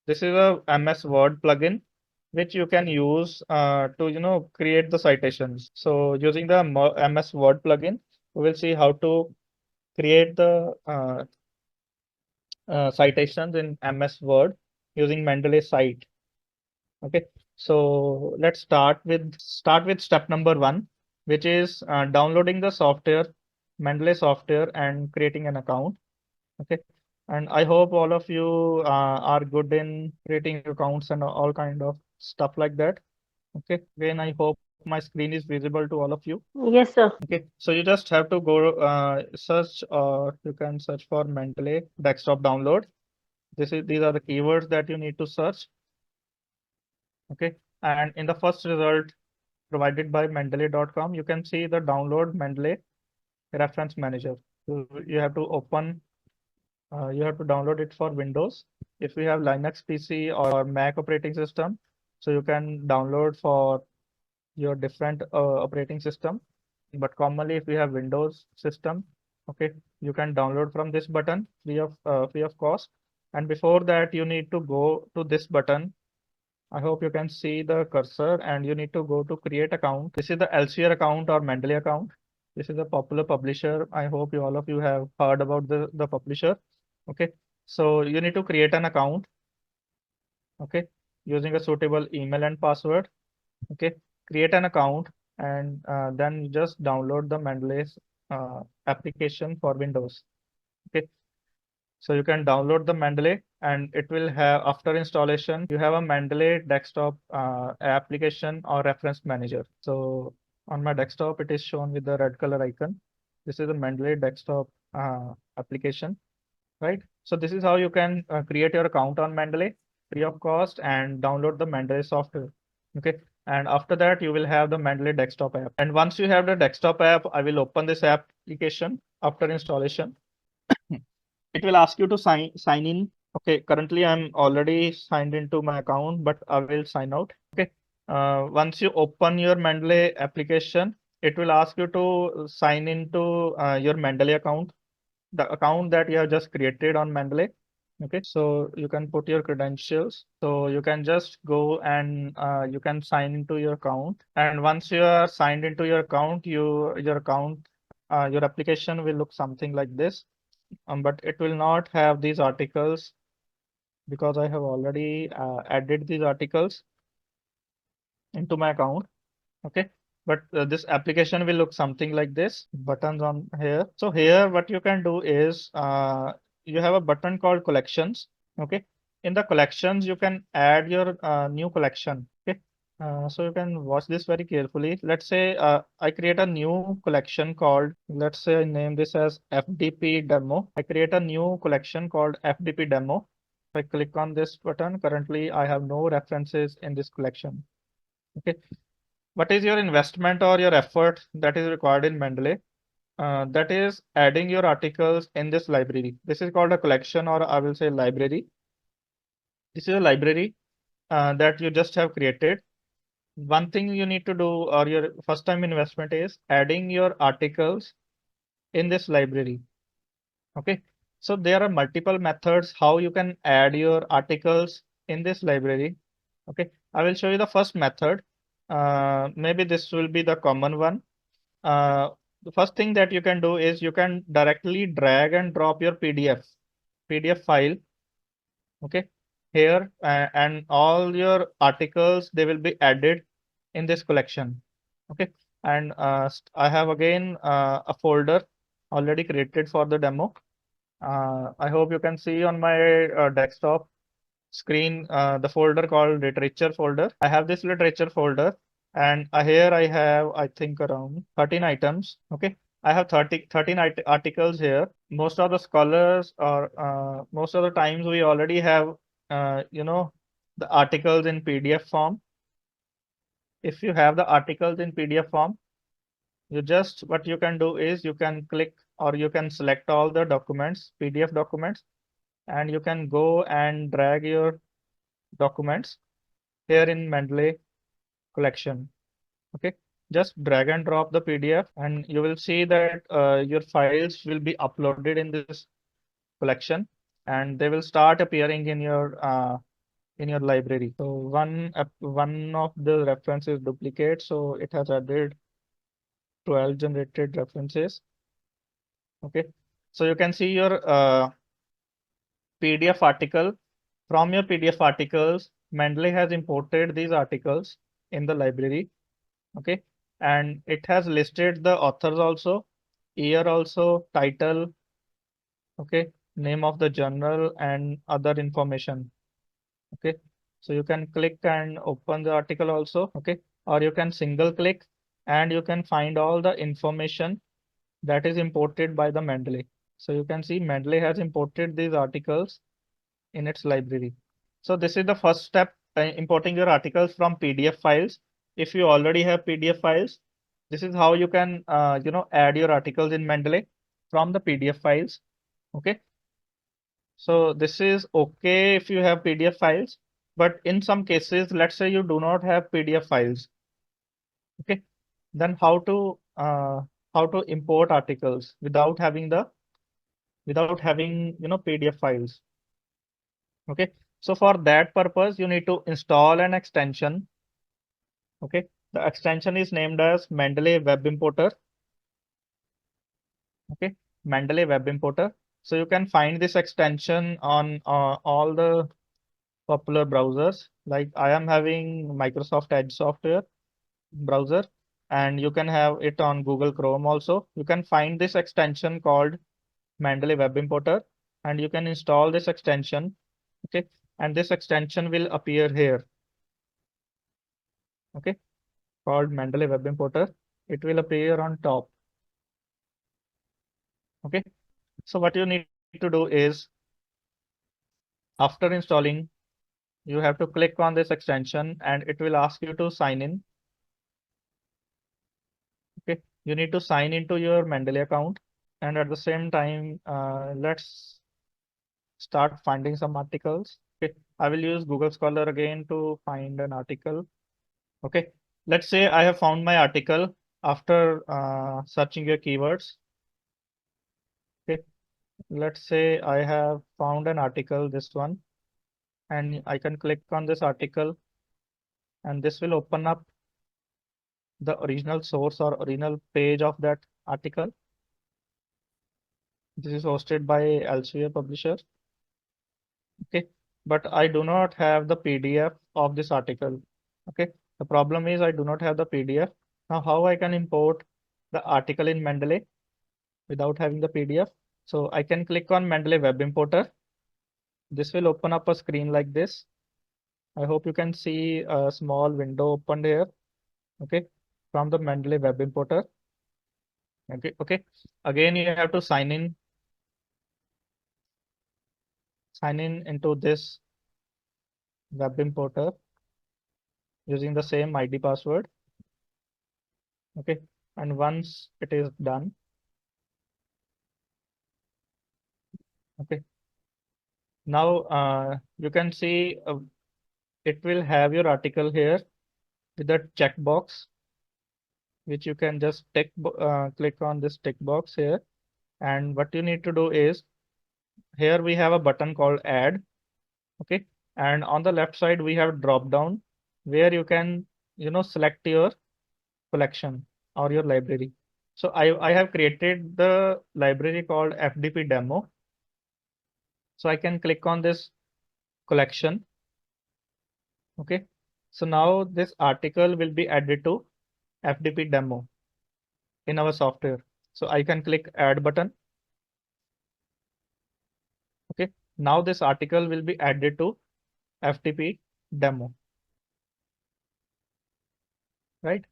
This is a MS Word plugin which you can use to create the citations. So using the MS Word plugin, we will see how to create the citations in MS Word using Mendeley site. Okay, so let's start with step number one, which is downloading the software, Mendeley software, and creating an account. Okay, and I hope all of you are good in creating accounts and all kind of stuff like that. Okay, again, I hope my screen is visible to all of you. Yes, sir. Okay, so you just have to go search, or you can search for Mendeley desktop download. These are the keywords that you need to search. Okay, and in the first result provided by mendeley.com, you can see the download Mendeley reference manager. So you have to open, you have to download it for Windows. If you have Linux PC or Mac operating system, so you can download for your different operating system. But commonly, if you have Windows system, okay, you can download from this button free of cost. And before that, you need to go to this button. I hope you can see the cursor, and you need to go to create account. This is the Elsevier account or Mendeley account. This is a popular publisher. I hope all of you have heard about the publisher. Okay, so you need to create an account, okay, using a suitable email and password. Okay, create an account, and then you just download the Mendeley's application for Windows. Okay, so you can download the Mendeley, and it will have, after installation, you have a Mendeley desktop application or reference manager. So on my desktop, it is shown with the red color icon. This is the Mendeley desktop application, right? So this is how you can create your account on Mendeley free of cost and download the Mendeley software. Okay. And after that, you will have the Mendeley desktop app. And once you have the desktop app, I will open this application after installation. It will ask you to sign in. Okay, currently I'm already signed into my account, but I will sign out. Okay. Once you open your Mendeley application, it will ask you to sign into your Mendeley account, the account that you have just created on Mendeley. Okay, so you can put your credentials. So you can just go and you can sign into your account. And once you are signed into your account, your application will look something like this. But it will not have these articles because I have already added these articles into my account. Okay, but this application will look something like this. Buttons on here. So here, what you can do is you have a button called collections. Okay, in the collections, you can add your new collection. Okay, so you can watch this very carefully. Let's say I create a new collection called, let's say I name this as FDP demo. I create a new collection called FDP demo. If I click on this button, currently I have no references in this collection. Okay, what is your investment or your effort that is required in Mendeley? That is adding your articles in this library. This is called a collection, or I will say library. This is a library that you just have created. One thing you need to do, or your first time investment, is adding your articles in this library. Okay. So there are multiple methods how you can add your articles in this library. Okay. I will show you the first method. Maybe this will be the common one. The first thing that you can do is you can directly drag and drop your PDF file. Okay, here and all your articles, they will be added in this collection. Okay, and I have again a folder already created for the demo. I hope you can see on my desktop screen the folder called literature folder. I have this literature folder, and here I have, I think, around 13 items. Okay, I have 13 articles here. Most of the scholars, or most of the times, we already have the articles in PDF form. If you have the articles in PDF form, what you can do is you can click, or you can select all the documents, PDF documents, and you can go and drag your documents here in Mendeley collection. Okay, just drag and drop the PDF, and you will see that your files will be uploaded in this collection, and they will start appearing in your library. So one of the references duplicate, so it has added 12 generated references. Okay, so you can see your PDF article. From your PDF articles, Mendeley has imported these articles in the library. Okay, and it has listed the authors also, year also, title, okay, name of the journal, and other information. Okay, so you can click and open the article also. Okay, or you can single click and you can find all the information that is imported by the Mendeley. So you can see Mendeley has imported these articles in its library. So this is the first step, importing your articles from PDF files. If you already have PDF files, this is how you can add your articles in Mendeley from the PDF files. Okay. So this is okay if you have PDF files, but in some cases, let's say you do not have PDF files. Okay. Then how to import articles without having PDF files. Okay. So for that purpose, you need to install an extension. Okay. The extension is named as Mendeley Web Importer. Okay. Mendeley Web Importer. So you can find this extension on all the popular browsers. Like I am having Microsoft Edge software browser, and you can have it on Google Chrome also. You can find this extension called Mendeley Web Importer, and you can install this extension. Okay. And this extension will appear here. Okay. Called Mendeley Web Importer. It will appear on top. Okay. So what you need to do is, after installing, you have to click on this extension and it will ask you to sign in. Okay. You need to sign into your Mendeley account. And at the same time, let's start finding some articles. Okay. I will use Google Scholar again to find an article. Okay. Let's say I have found my article after searching your keywords. Okay. Let's say I have found an article, this one, and I can click on this article and this will open up the original source or original page of that article. This is hosted by Elsevier publisher. Okay, but I do not have the PDF of this article. Okay, the problem is I do not have the PDF. Now, how I can import the article in Mendeley without having the PDF? So I can click on Mendeley Web Importer. This will open up a screen like this. I hope you can see a small window opened here. Okay, from the Mendeley Web Importer. Okay. Again, you have to sign in into this web importer using the same ID password. Okay. And once it is done, okay. Now you can see it will have your article here with a checkbox, which you can just click on this tick box here. And what you need to do is, here we have a button called add. Okay. And on the left side, we have drop down where you can, select your collection or your library. So I have created the library called FDP demo. So I can click on this collection. Okay. So now this article will be added to FDP demo in our software. So I can click add button. Okay. Now this article will be added to FTP demo. Right.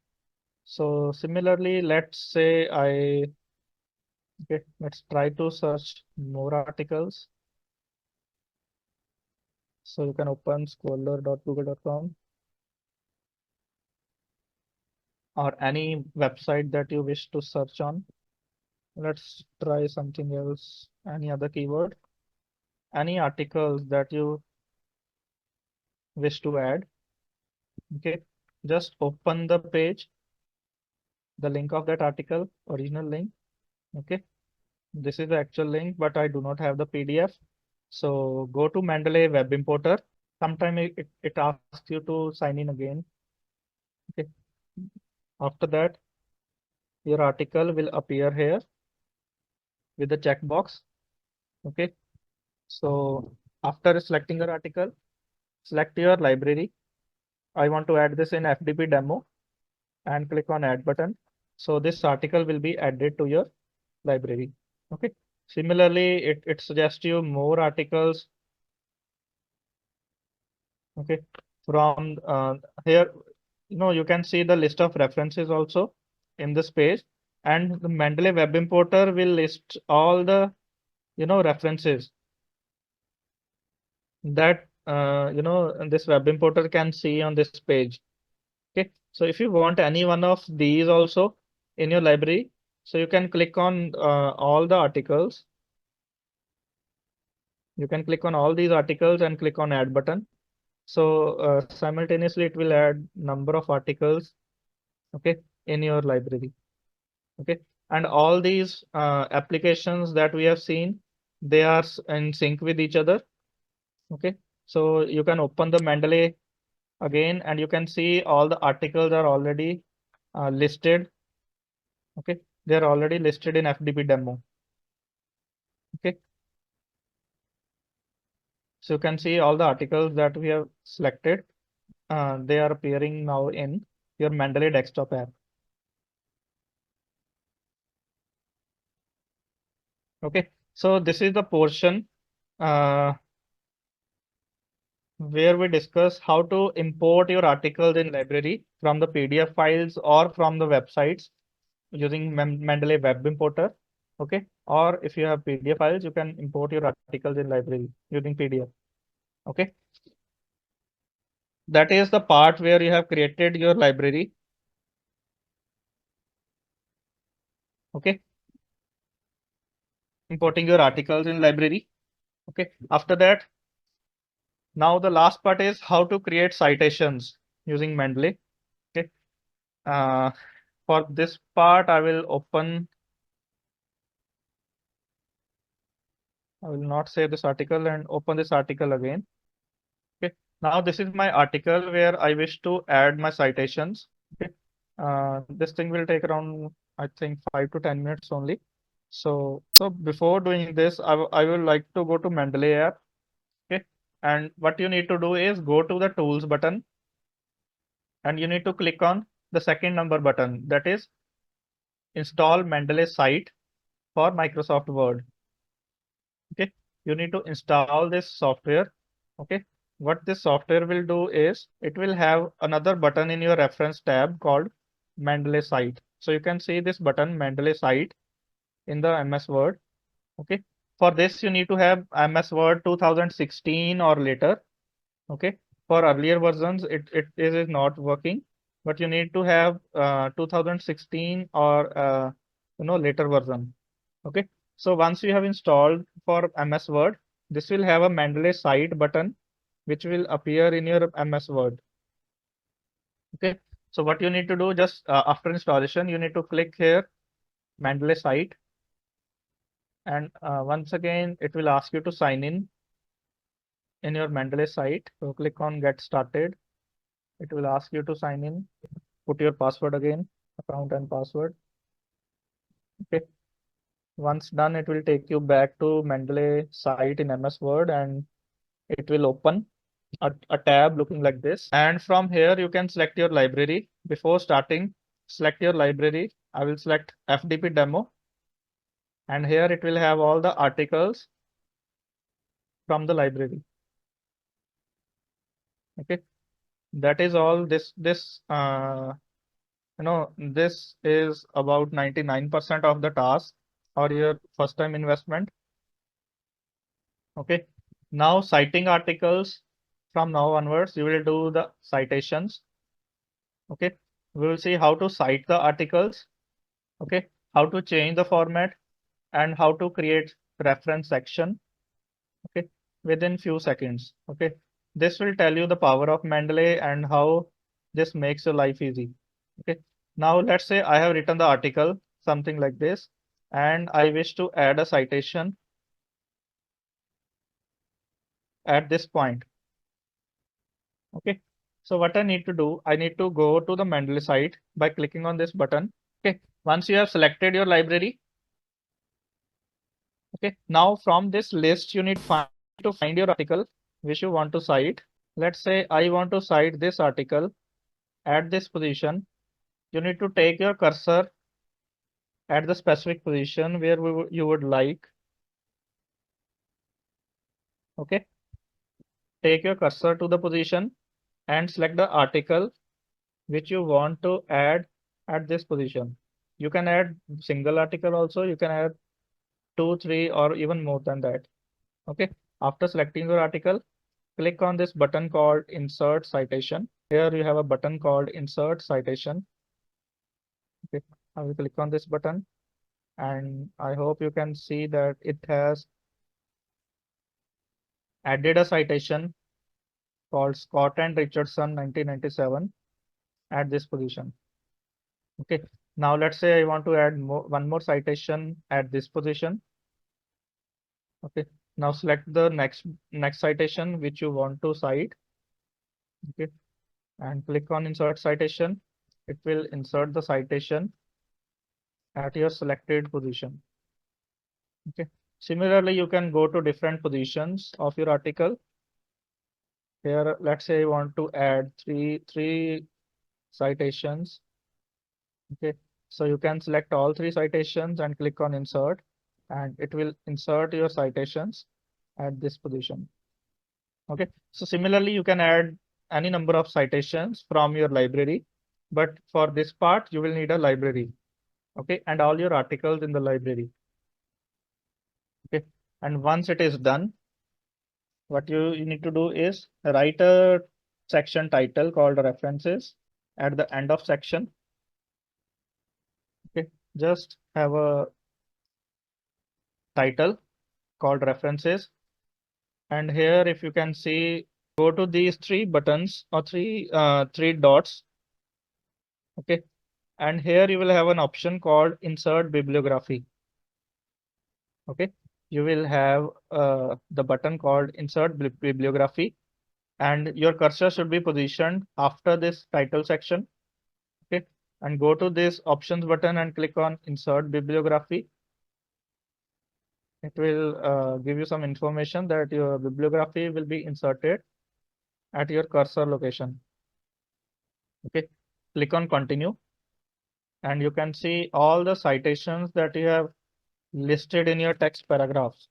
So similarly, let's say okay, let's try to search more articles. So you can open scholar.google.com or any website that you wish to search on. Let's try something else, any other keyword, any articles that you wish to add. Okay, just open the page, the link of that article, original link. Okay, this is the actual link, but I do not have the PDF. So go to Mendeley Web Importer. Sometime it asks you to sign in again. Okay, after that, your article will appear here with the checkbox. Okay, so after selecting your article, select your library. I want to add this in FDP demo and click on add button. So this article will be added to your library. Okay. Similarly, it suggests you more articles. Okay. From here, you can see the list of references also in this page, and the Mendeley web importer will list all the references that this web importer can see on this page. Okay, so if you want any one of these also in your library, so you can click on all the articles. You can click on all these articles and click on add button. So simultaneously it will add number of articles, okay, in your library. Okay, and all these applications that we have seen, they are in sync with each other. Okay, so you can open the Mendeley again, and you can see all the articles are already listed. Okay, they are already listed in FDP demo. Okay, so you can see all the articles that we have selected. They are appearing now in your Mendeley desktop app. Okay, so this is the portion uh, where we discuss how to import your articles in library from the PDF files or from the websites using Mendeley web importer. Okay, or if you have PDF files, you can import your articles in library using PDF. Okay, that is the part where you have created your library. Okay, importing your articles in library. Okay, after that, now the last part is how to create citations using Mendeley. Okay, uh, for this part, I will I will not save this article and open this article again. Okay, now this is my article where I wish to add my citations. Okay, this thing will take around, I think, 5 to 10 minutes only. So before doing this, I would like to go to Mendeley app. Okay, and what you need to do is go to the tools button, and you need to click on the second number button, that is install Mendeley site for Microsoft Word. Okay, you need to install this software. Okay, what this software will do is it will have another button in your reference tab called Mendeley site. So you can see this button Mendeley site in the MS Word. Okay, for this you need to have MS Word 2016 or later. Okay, for earlier versions it is not working, but you need to have 2016 or later version. Okay, so once you have installed for MS Word, this will have a Mendeley site button which will appear in your MS Word. Okay, so what you need to do, just after installation, you need to click here Mendeley site, and once again it will ask you to sign in your Mendeley site. So click on get started. It will ask you to sign in, put your password again, account and password. Okay, once done, it will take you back to Mendeley site in MS Word, and it will open a tab looking like this. And from here, you can select your library. Before starting, select your library. I will select FDP demo. And here it will have all the articles from the library. Okay, that is all. This is about 99% of the task or your first time investment. Okay, now citing articles, from now onwards, you will do the citations. Okay, we will see how to cite the articles. Okay, how to change the format and how to create reference section. Okay, within few seconds. Okay, this will tell you the power of Mendeley and how this makes your life easy. Okay, now let's say I have written the article, something like this, and I wish to add a citation at this point. Okay, so what I need to do, I need to go to the Mendeley site by clicking on this button. Okay, once you have selected your library, okay, now from this list, you need to find your article which you want to cite. Let's say I want to cite this article at this position. You need to take your cursor at the specific position where you would like. Okay, take your cursor to the position and select the article which you want to add at this position. You can add single article also, you can add 2, 3, or even more than that. Okay. After selecting your article, click on this button called Insert Citation. Here you have a button called Insert Citation. Okay. I will click on this button, and I hope you can see that it has added a citation called Scott and Richardson 1997 at this position. Okay. Now let's say I want to add one more citation at this position. Okay. Now select the next citation which you want to cite. Okay. And click on Insert Citation. It will insert the citation at your selected position. Okay. Similarly, you can go to different positions of your article. Here, let's say you want to add three citations. Okay. So you can select all 3 citations and click on Insert, and it will insert your citations at this position. Okay. So similarly, you can add any number of citations from your library, but for this part, you will need a library. Okay. And all your articles in the library. Okay. And once it is done, what you need to do is write a section title called references at the end of section. Okay. Just have a title called references. And here, if you can see, go to these 3 buttons or three dots. Okay. And here you will have an option called Insert Bibliography. Okay. You will have the button called Insert Bibliography, and your cursor should be positioned after this title section. Okay. And go to this options button and click on Insert Bibliography. It will give you some information that your bibliography will be inserted at your cursor location. Okay. Click on Continue, and you can see all the citations that you have listed in your text paragraphs.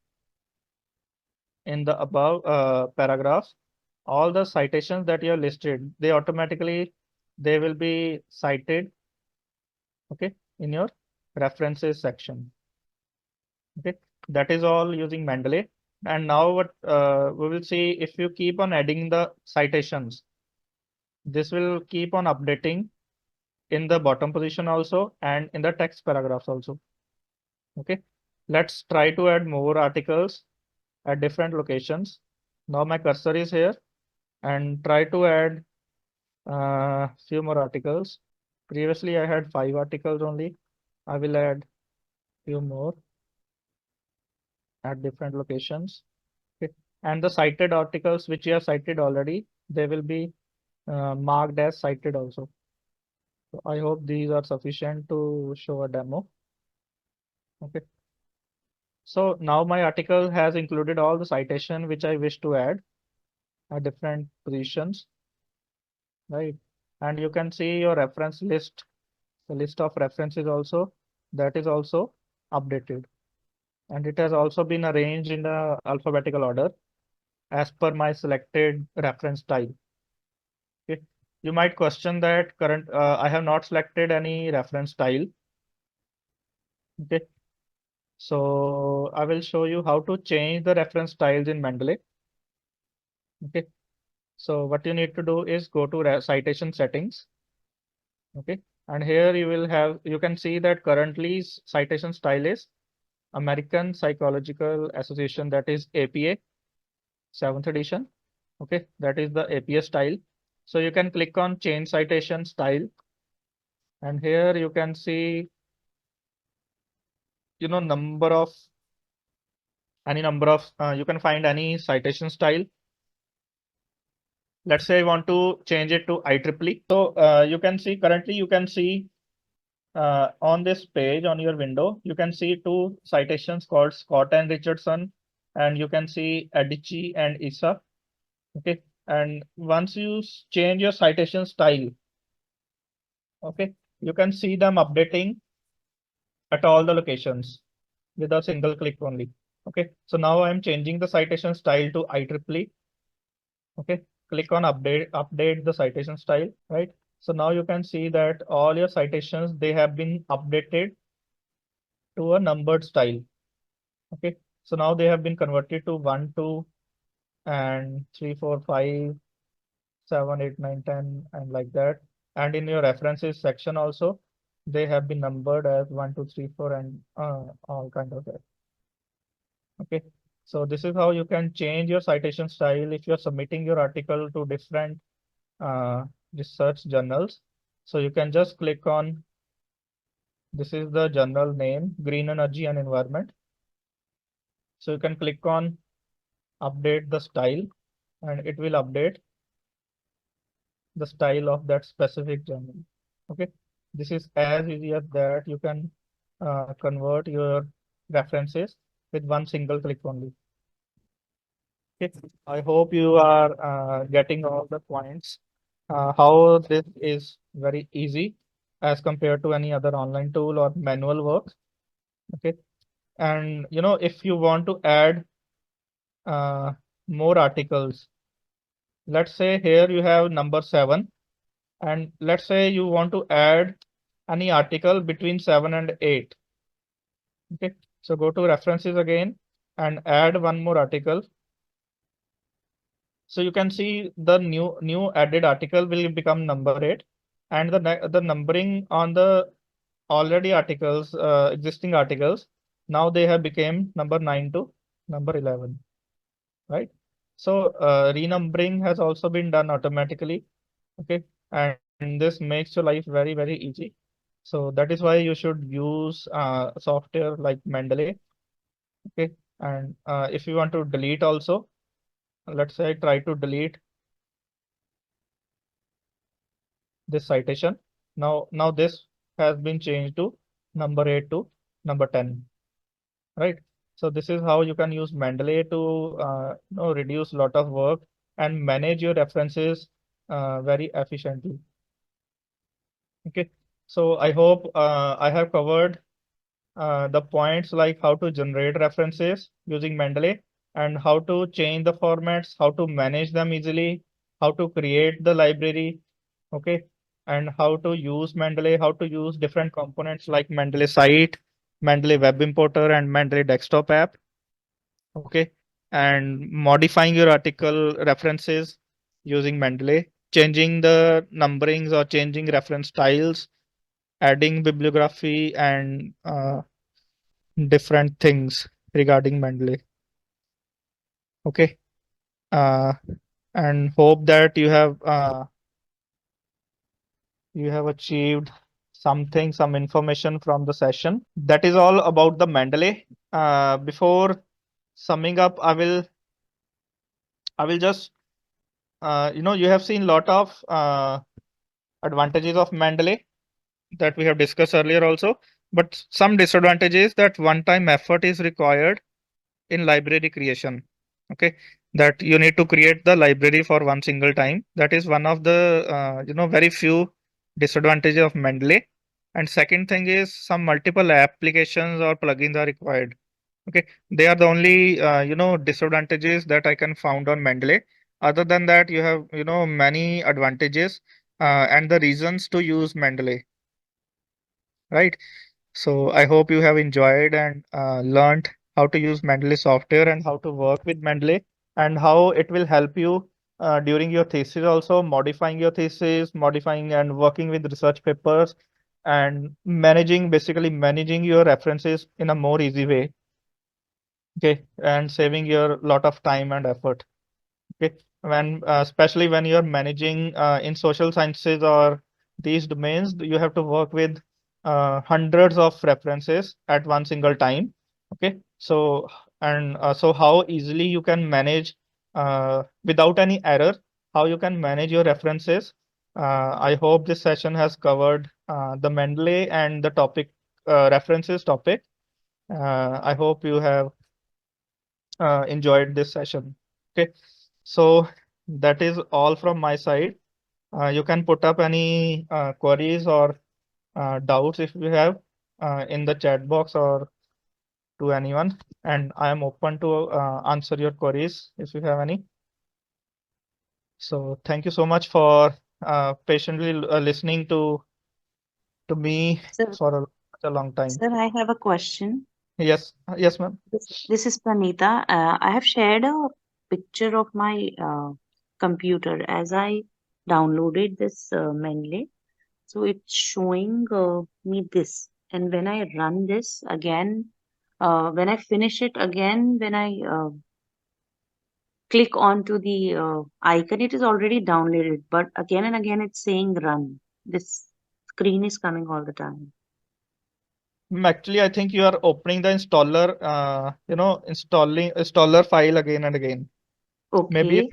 In the above paragraphs, all the citations that you have listed, they will be cited, okay, in your references section. Okay, that is all using Mendeley. And now what we will see, if you keep on adding the citations, this will keep on updating in the bottom position also and in the text paragraphs also. Okay, let's try to add more articles at different locations. Now my cursor is here, and try to add few more articles. Previously I had 5 articles only. I will add few more at different locations. Okay. And the cited articles which you have cited already, they will be marked as cited also. So I hope these are sufficient to show a demo. Okay. So now my article has included all the citation which I wish to add at different positions, right? And you can see your reference list, the list of references also, that is also updated. And it has also been arranged in the alphabetical order as per my selected reference style. Okay. You might question that I have not selected any reference style. Okay. So I will show you how to change the reference styles in Mendeley. Okay. So what you need to do is go to citation settings. Okay. And here you can see that currently citation style is American Psychological Association, that is APA 7th edition. Okay, that is the APA style. So you can click on change citation style, and here you can see, you can find any citation style. Let's say I want to change it to IEEE. So you can see on this page on your window, you can see 2 citations called Scott and Richardson, and you can see Adichie and Issa. Okay, and once you change your citation style, okay, you can see them updating at all the locations with a single click only. Okay, so now I'm changing the citation style to IEEE. Okay, click on update the citation style, right? So now you can see that all your citations, they have been updated to a numbered style. Okay. So now they have been converted to 1, 2, and 3, 4, 5, 7, 8, 9, 10, and like that. And in your references section also, they have been numbered as 1, 2, 3, 4, and all kind of that. Okay. So this is how you can change your citation style if you're submitting your article to different uh, research journals. So you can just click on, this is the journal name, Green Energy and Environment. So you can click on update the style, and it will update the style of that specific journal. Okay. This is as easy as that. You can convert your references with one single click only. Okay. I hope you are getting all the points. How this is very easy as compared to any other online tool or manual work. Okay. And if you want to add uh, more articles, let's say here you have number 7, and let's say you want to add any article between 7 and 8. Okay. So go to references again and add one more article. So you can see the new added article will become number 8, and the numbering on the already articles, existing articles, now they have become number 9 to number 11, right? So renumbering has also been done automatically. Okay, and this makes your life very, very easy. So that is why you should use software like Mendeley. Okay, and if you want to delete also, let's say I try to delete this citation. Now this has been changed to number 8 to number 10, right? So this is how you can use Mendeley to reduce a lot of work and manage your references very efficiently. Okay, so I hope I have covered the points like how to generate references using Mendeley, and how to change the formats, how to manage them easily, how to create the library, okay, and how to use Mendeley, how to use different components like Mendeley site, Mendeley web importer, and Mendeley desktop app, okay, and modifying your article references using Mendeley, changing the numberings or changing reference styles, adding bibliography, and different things regarding Mendeley. Okay. Uh, and hope that you have achieved something, some information from the session. That is all about the Mendeley. Before summing up, I will just you have seen a lot of advantages of Mendeley that we have discussed earlier also, but some disadvantages that one-time effort is required in library creation. Okay, that you need to create the library for one single time. That is one of the very few disadvantages of Mendeley. And second thing is some multiple applications or plugins are required. Okay, they are the only disadvantages that I can found on Mendeley. Other than that, you have many advantages and the reasons to use Mendeley, right? So I hope you have enjoyed and learned how to use Mendeley software and how to work with Mendeley, and how it will help you during your thesis also, modifying your thesis, modifying and working with research papers, and basically managing your references in a more easy way. Okay, and saving your lot of time and effort. Okay, when especially when you're managing in social sciences or these domains, you have to work with hundreds of references at one single time. Okay, so so how easily you can manage without any error, how you can manage your references. I hope this session has covered the Mendeley and the topic references topic. I hope you have enjoyed this session. Okay, so that is all from my side. You can put up any queries or doubts if you have in the chat box or to anyone, and I am open to answer your queries if you have any. So thank you so much for patiently listening to me Sir, for such a long time. sir, I have a question. Yes, yes, ma'am. This is Pranita. I have shared a picture of my computer as I downloaded this Mendeley. So it's showing me this. And when I run this again, when I finish it again, when I click onto the icon, it is already downloaded. But again and again, it's saying run. This screen is coming all the time. Actually, I think you are opening the installer, installing installer file again and again. Maybe Okay.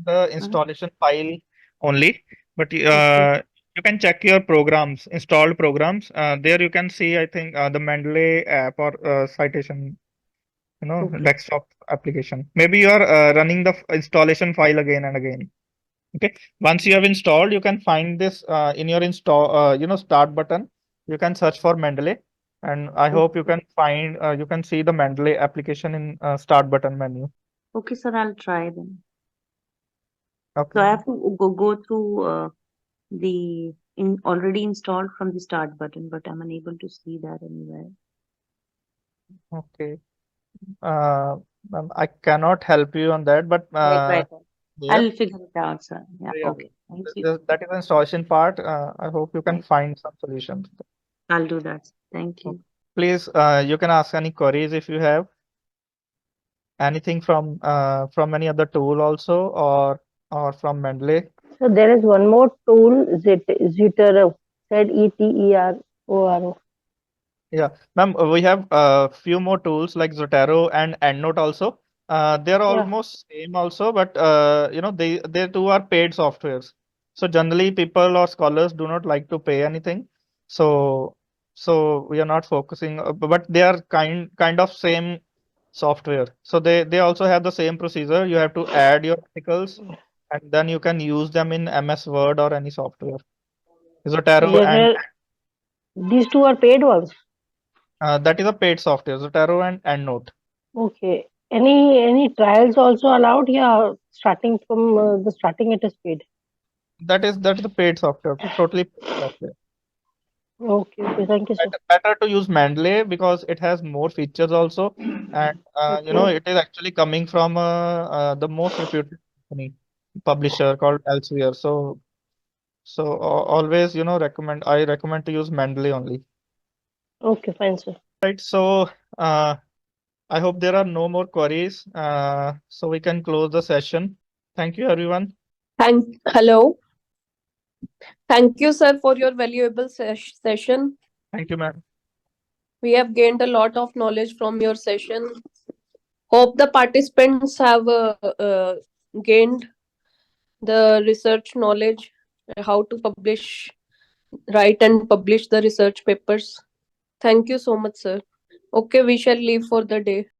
the uh, installation file only, but Okay. you can check your programs, installed programs. There you can see, I think, the Mendeley app or citation, Okay. desktop application. Maybe you are running the installation file again and again. Okay. Once you have installed, you can find this in your start button. You can search for Mendeley, and I hope you Okay. can find, you can see the Mendeley application in start button menu. Okay, sir, I'll try then. So I Okay. have to go through the already installed from the start button, but I'm unable to see that anywhere. Okay. Uh, I cannot help you on that, but Right, right, right. here, I'll figure it out, sir. Yeah, yeah, okay. Thank you. that is the installation part. I hope you can Right. find some solutions. I'll do that. Thank Okay. you. Please, you can ask any queries if you have anything from any other tool also, or from Mendeley. So there is one more tool, Zitero, Zetero. Yeah, ma'am, we have a few more tools like Zotero and EndNote also. They're Yeah. almost same also, but they too are paid softwares. So generally, people or scholars do not like to pay anything. So so we are not focusing, but they are kind of same software. So they also have the same procedure. You have to add your articles, and then you can use them in MS Word or any software. Zotero and General, these two are paid ones. that is a paid software, Zotero and EndNote. Okay. Any trials also allowed? Yeah, starting from the starting it is paid. That is the paid software, totally paid software. Okay, okay, thank you, sir. Better to use Mendeley because it has more features also, and Okay. it is actually coming from the most reputed company publisher called Elsevier. So always I recommend to use Mendeley only. Okay, fine, sir. Right. So uh, I hope there are no more queries. So we can close the session. Thank you, everyone. Hello. Thank you, sir, for your valuable session. Thank you, ma'am. We have gained a lot of knowledge from your session. Hope the participants have gained the research knowledge, how to write and publish the research papers. Thank you so much, sir. Okay, we shall leave for the day.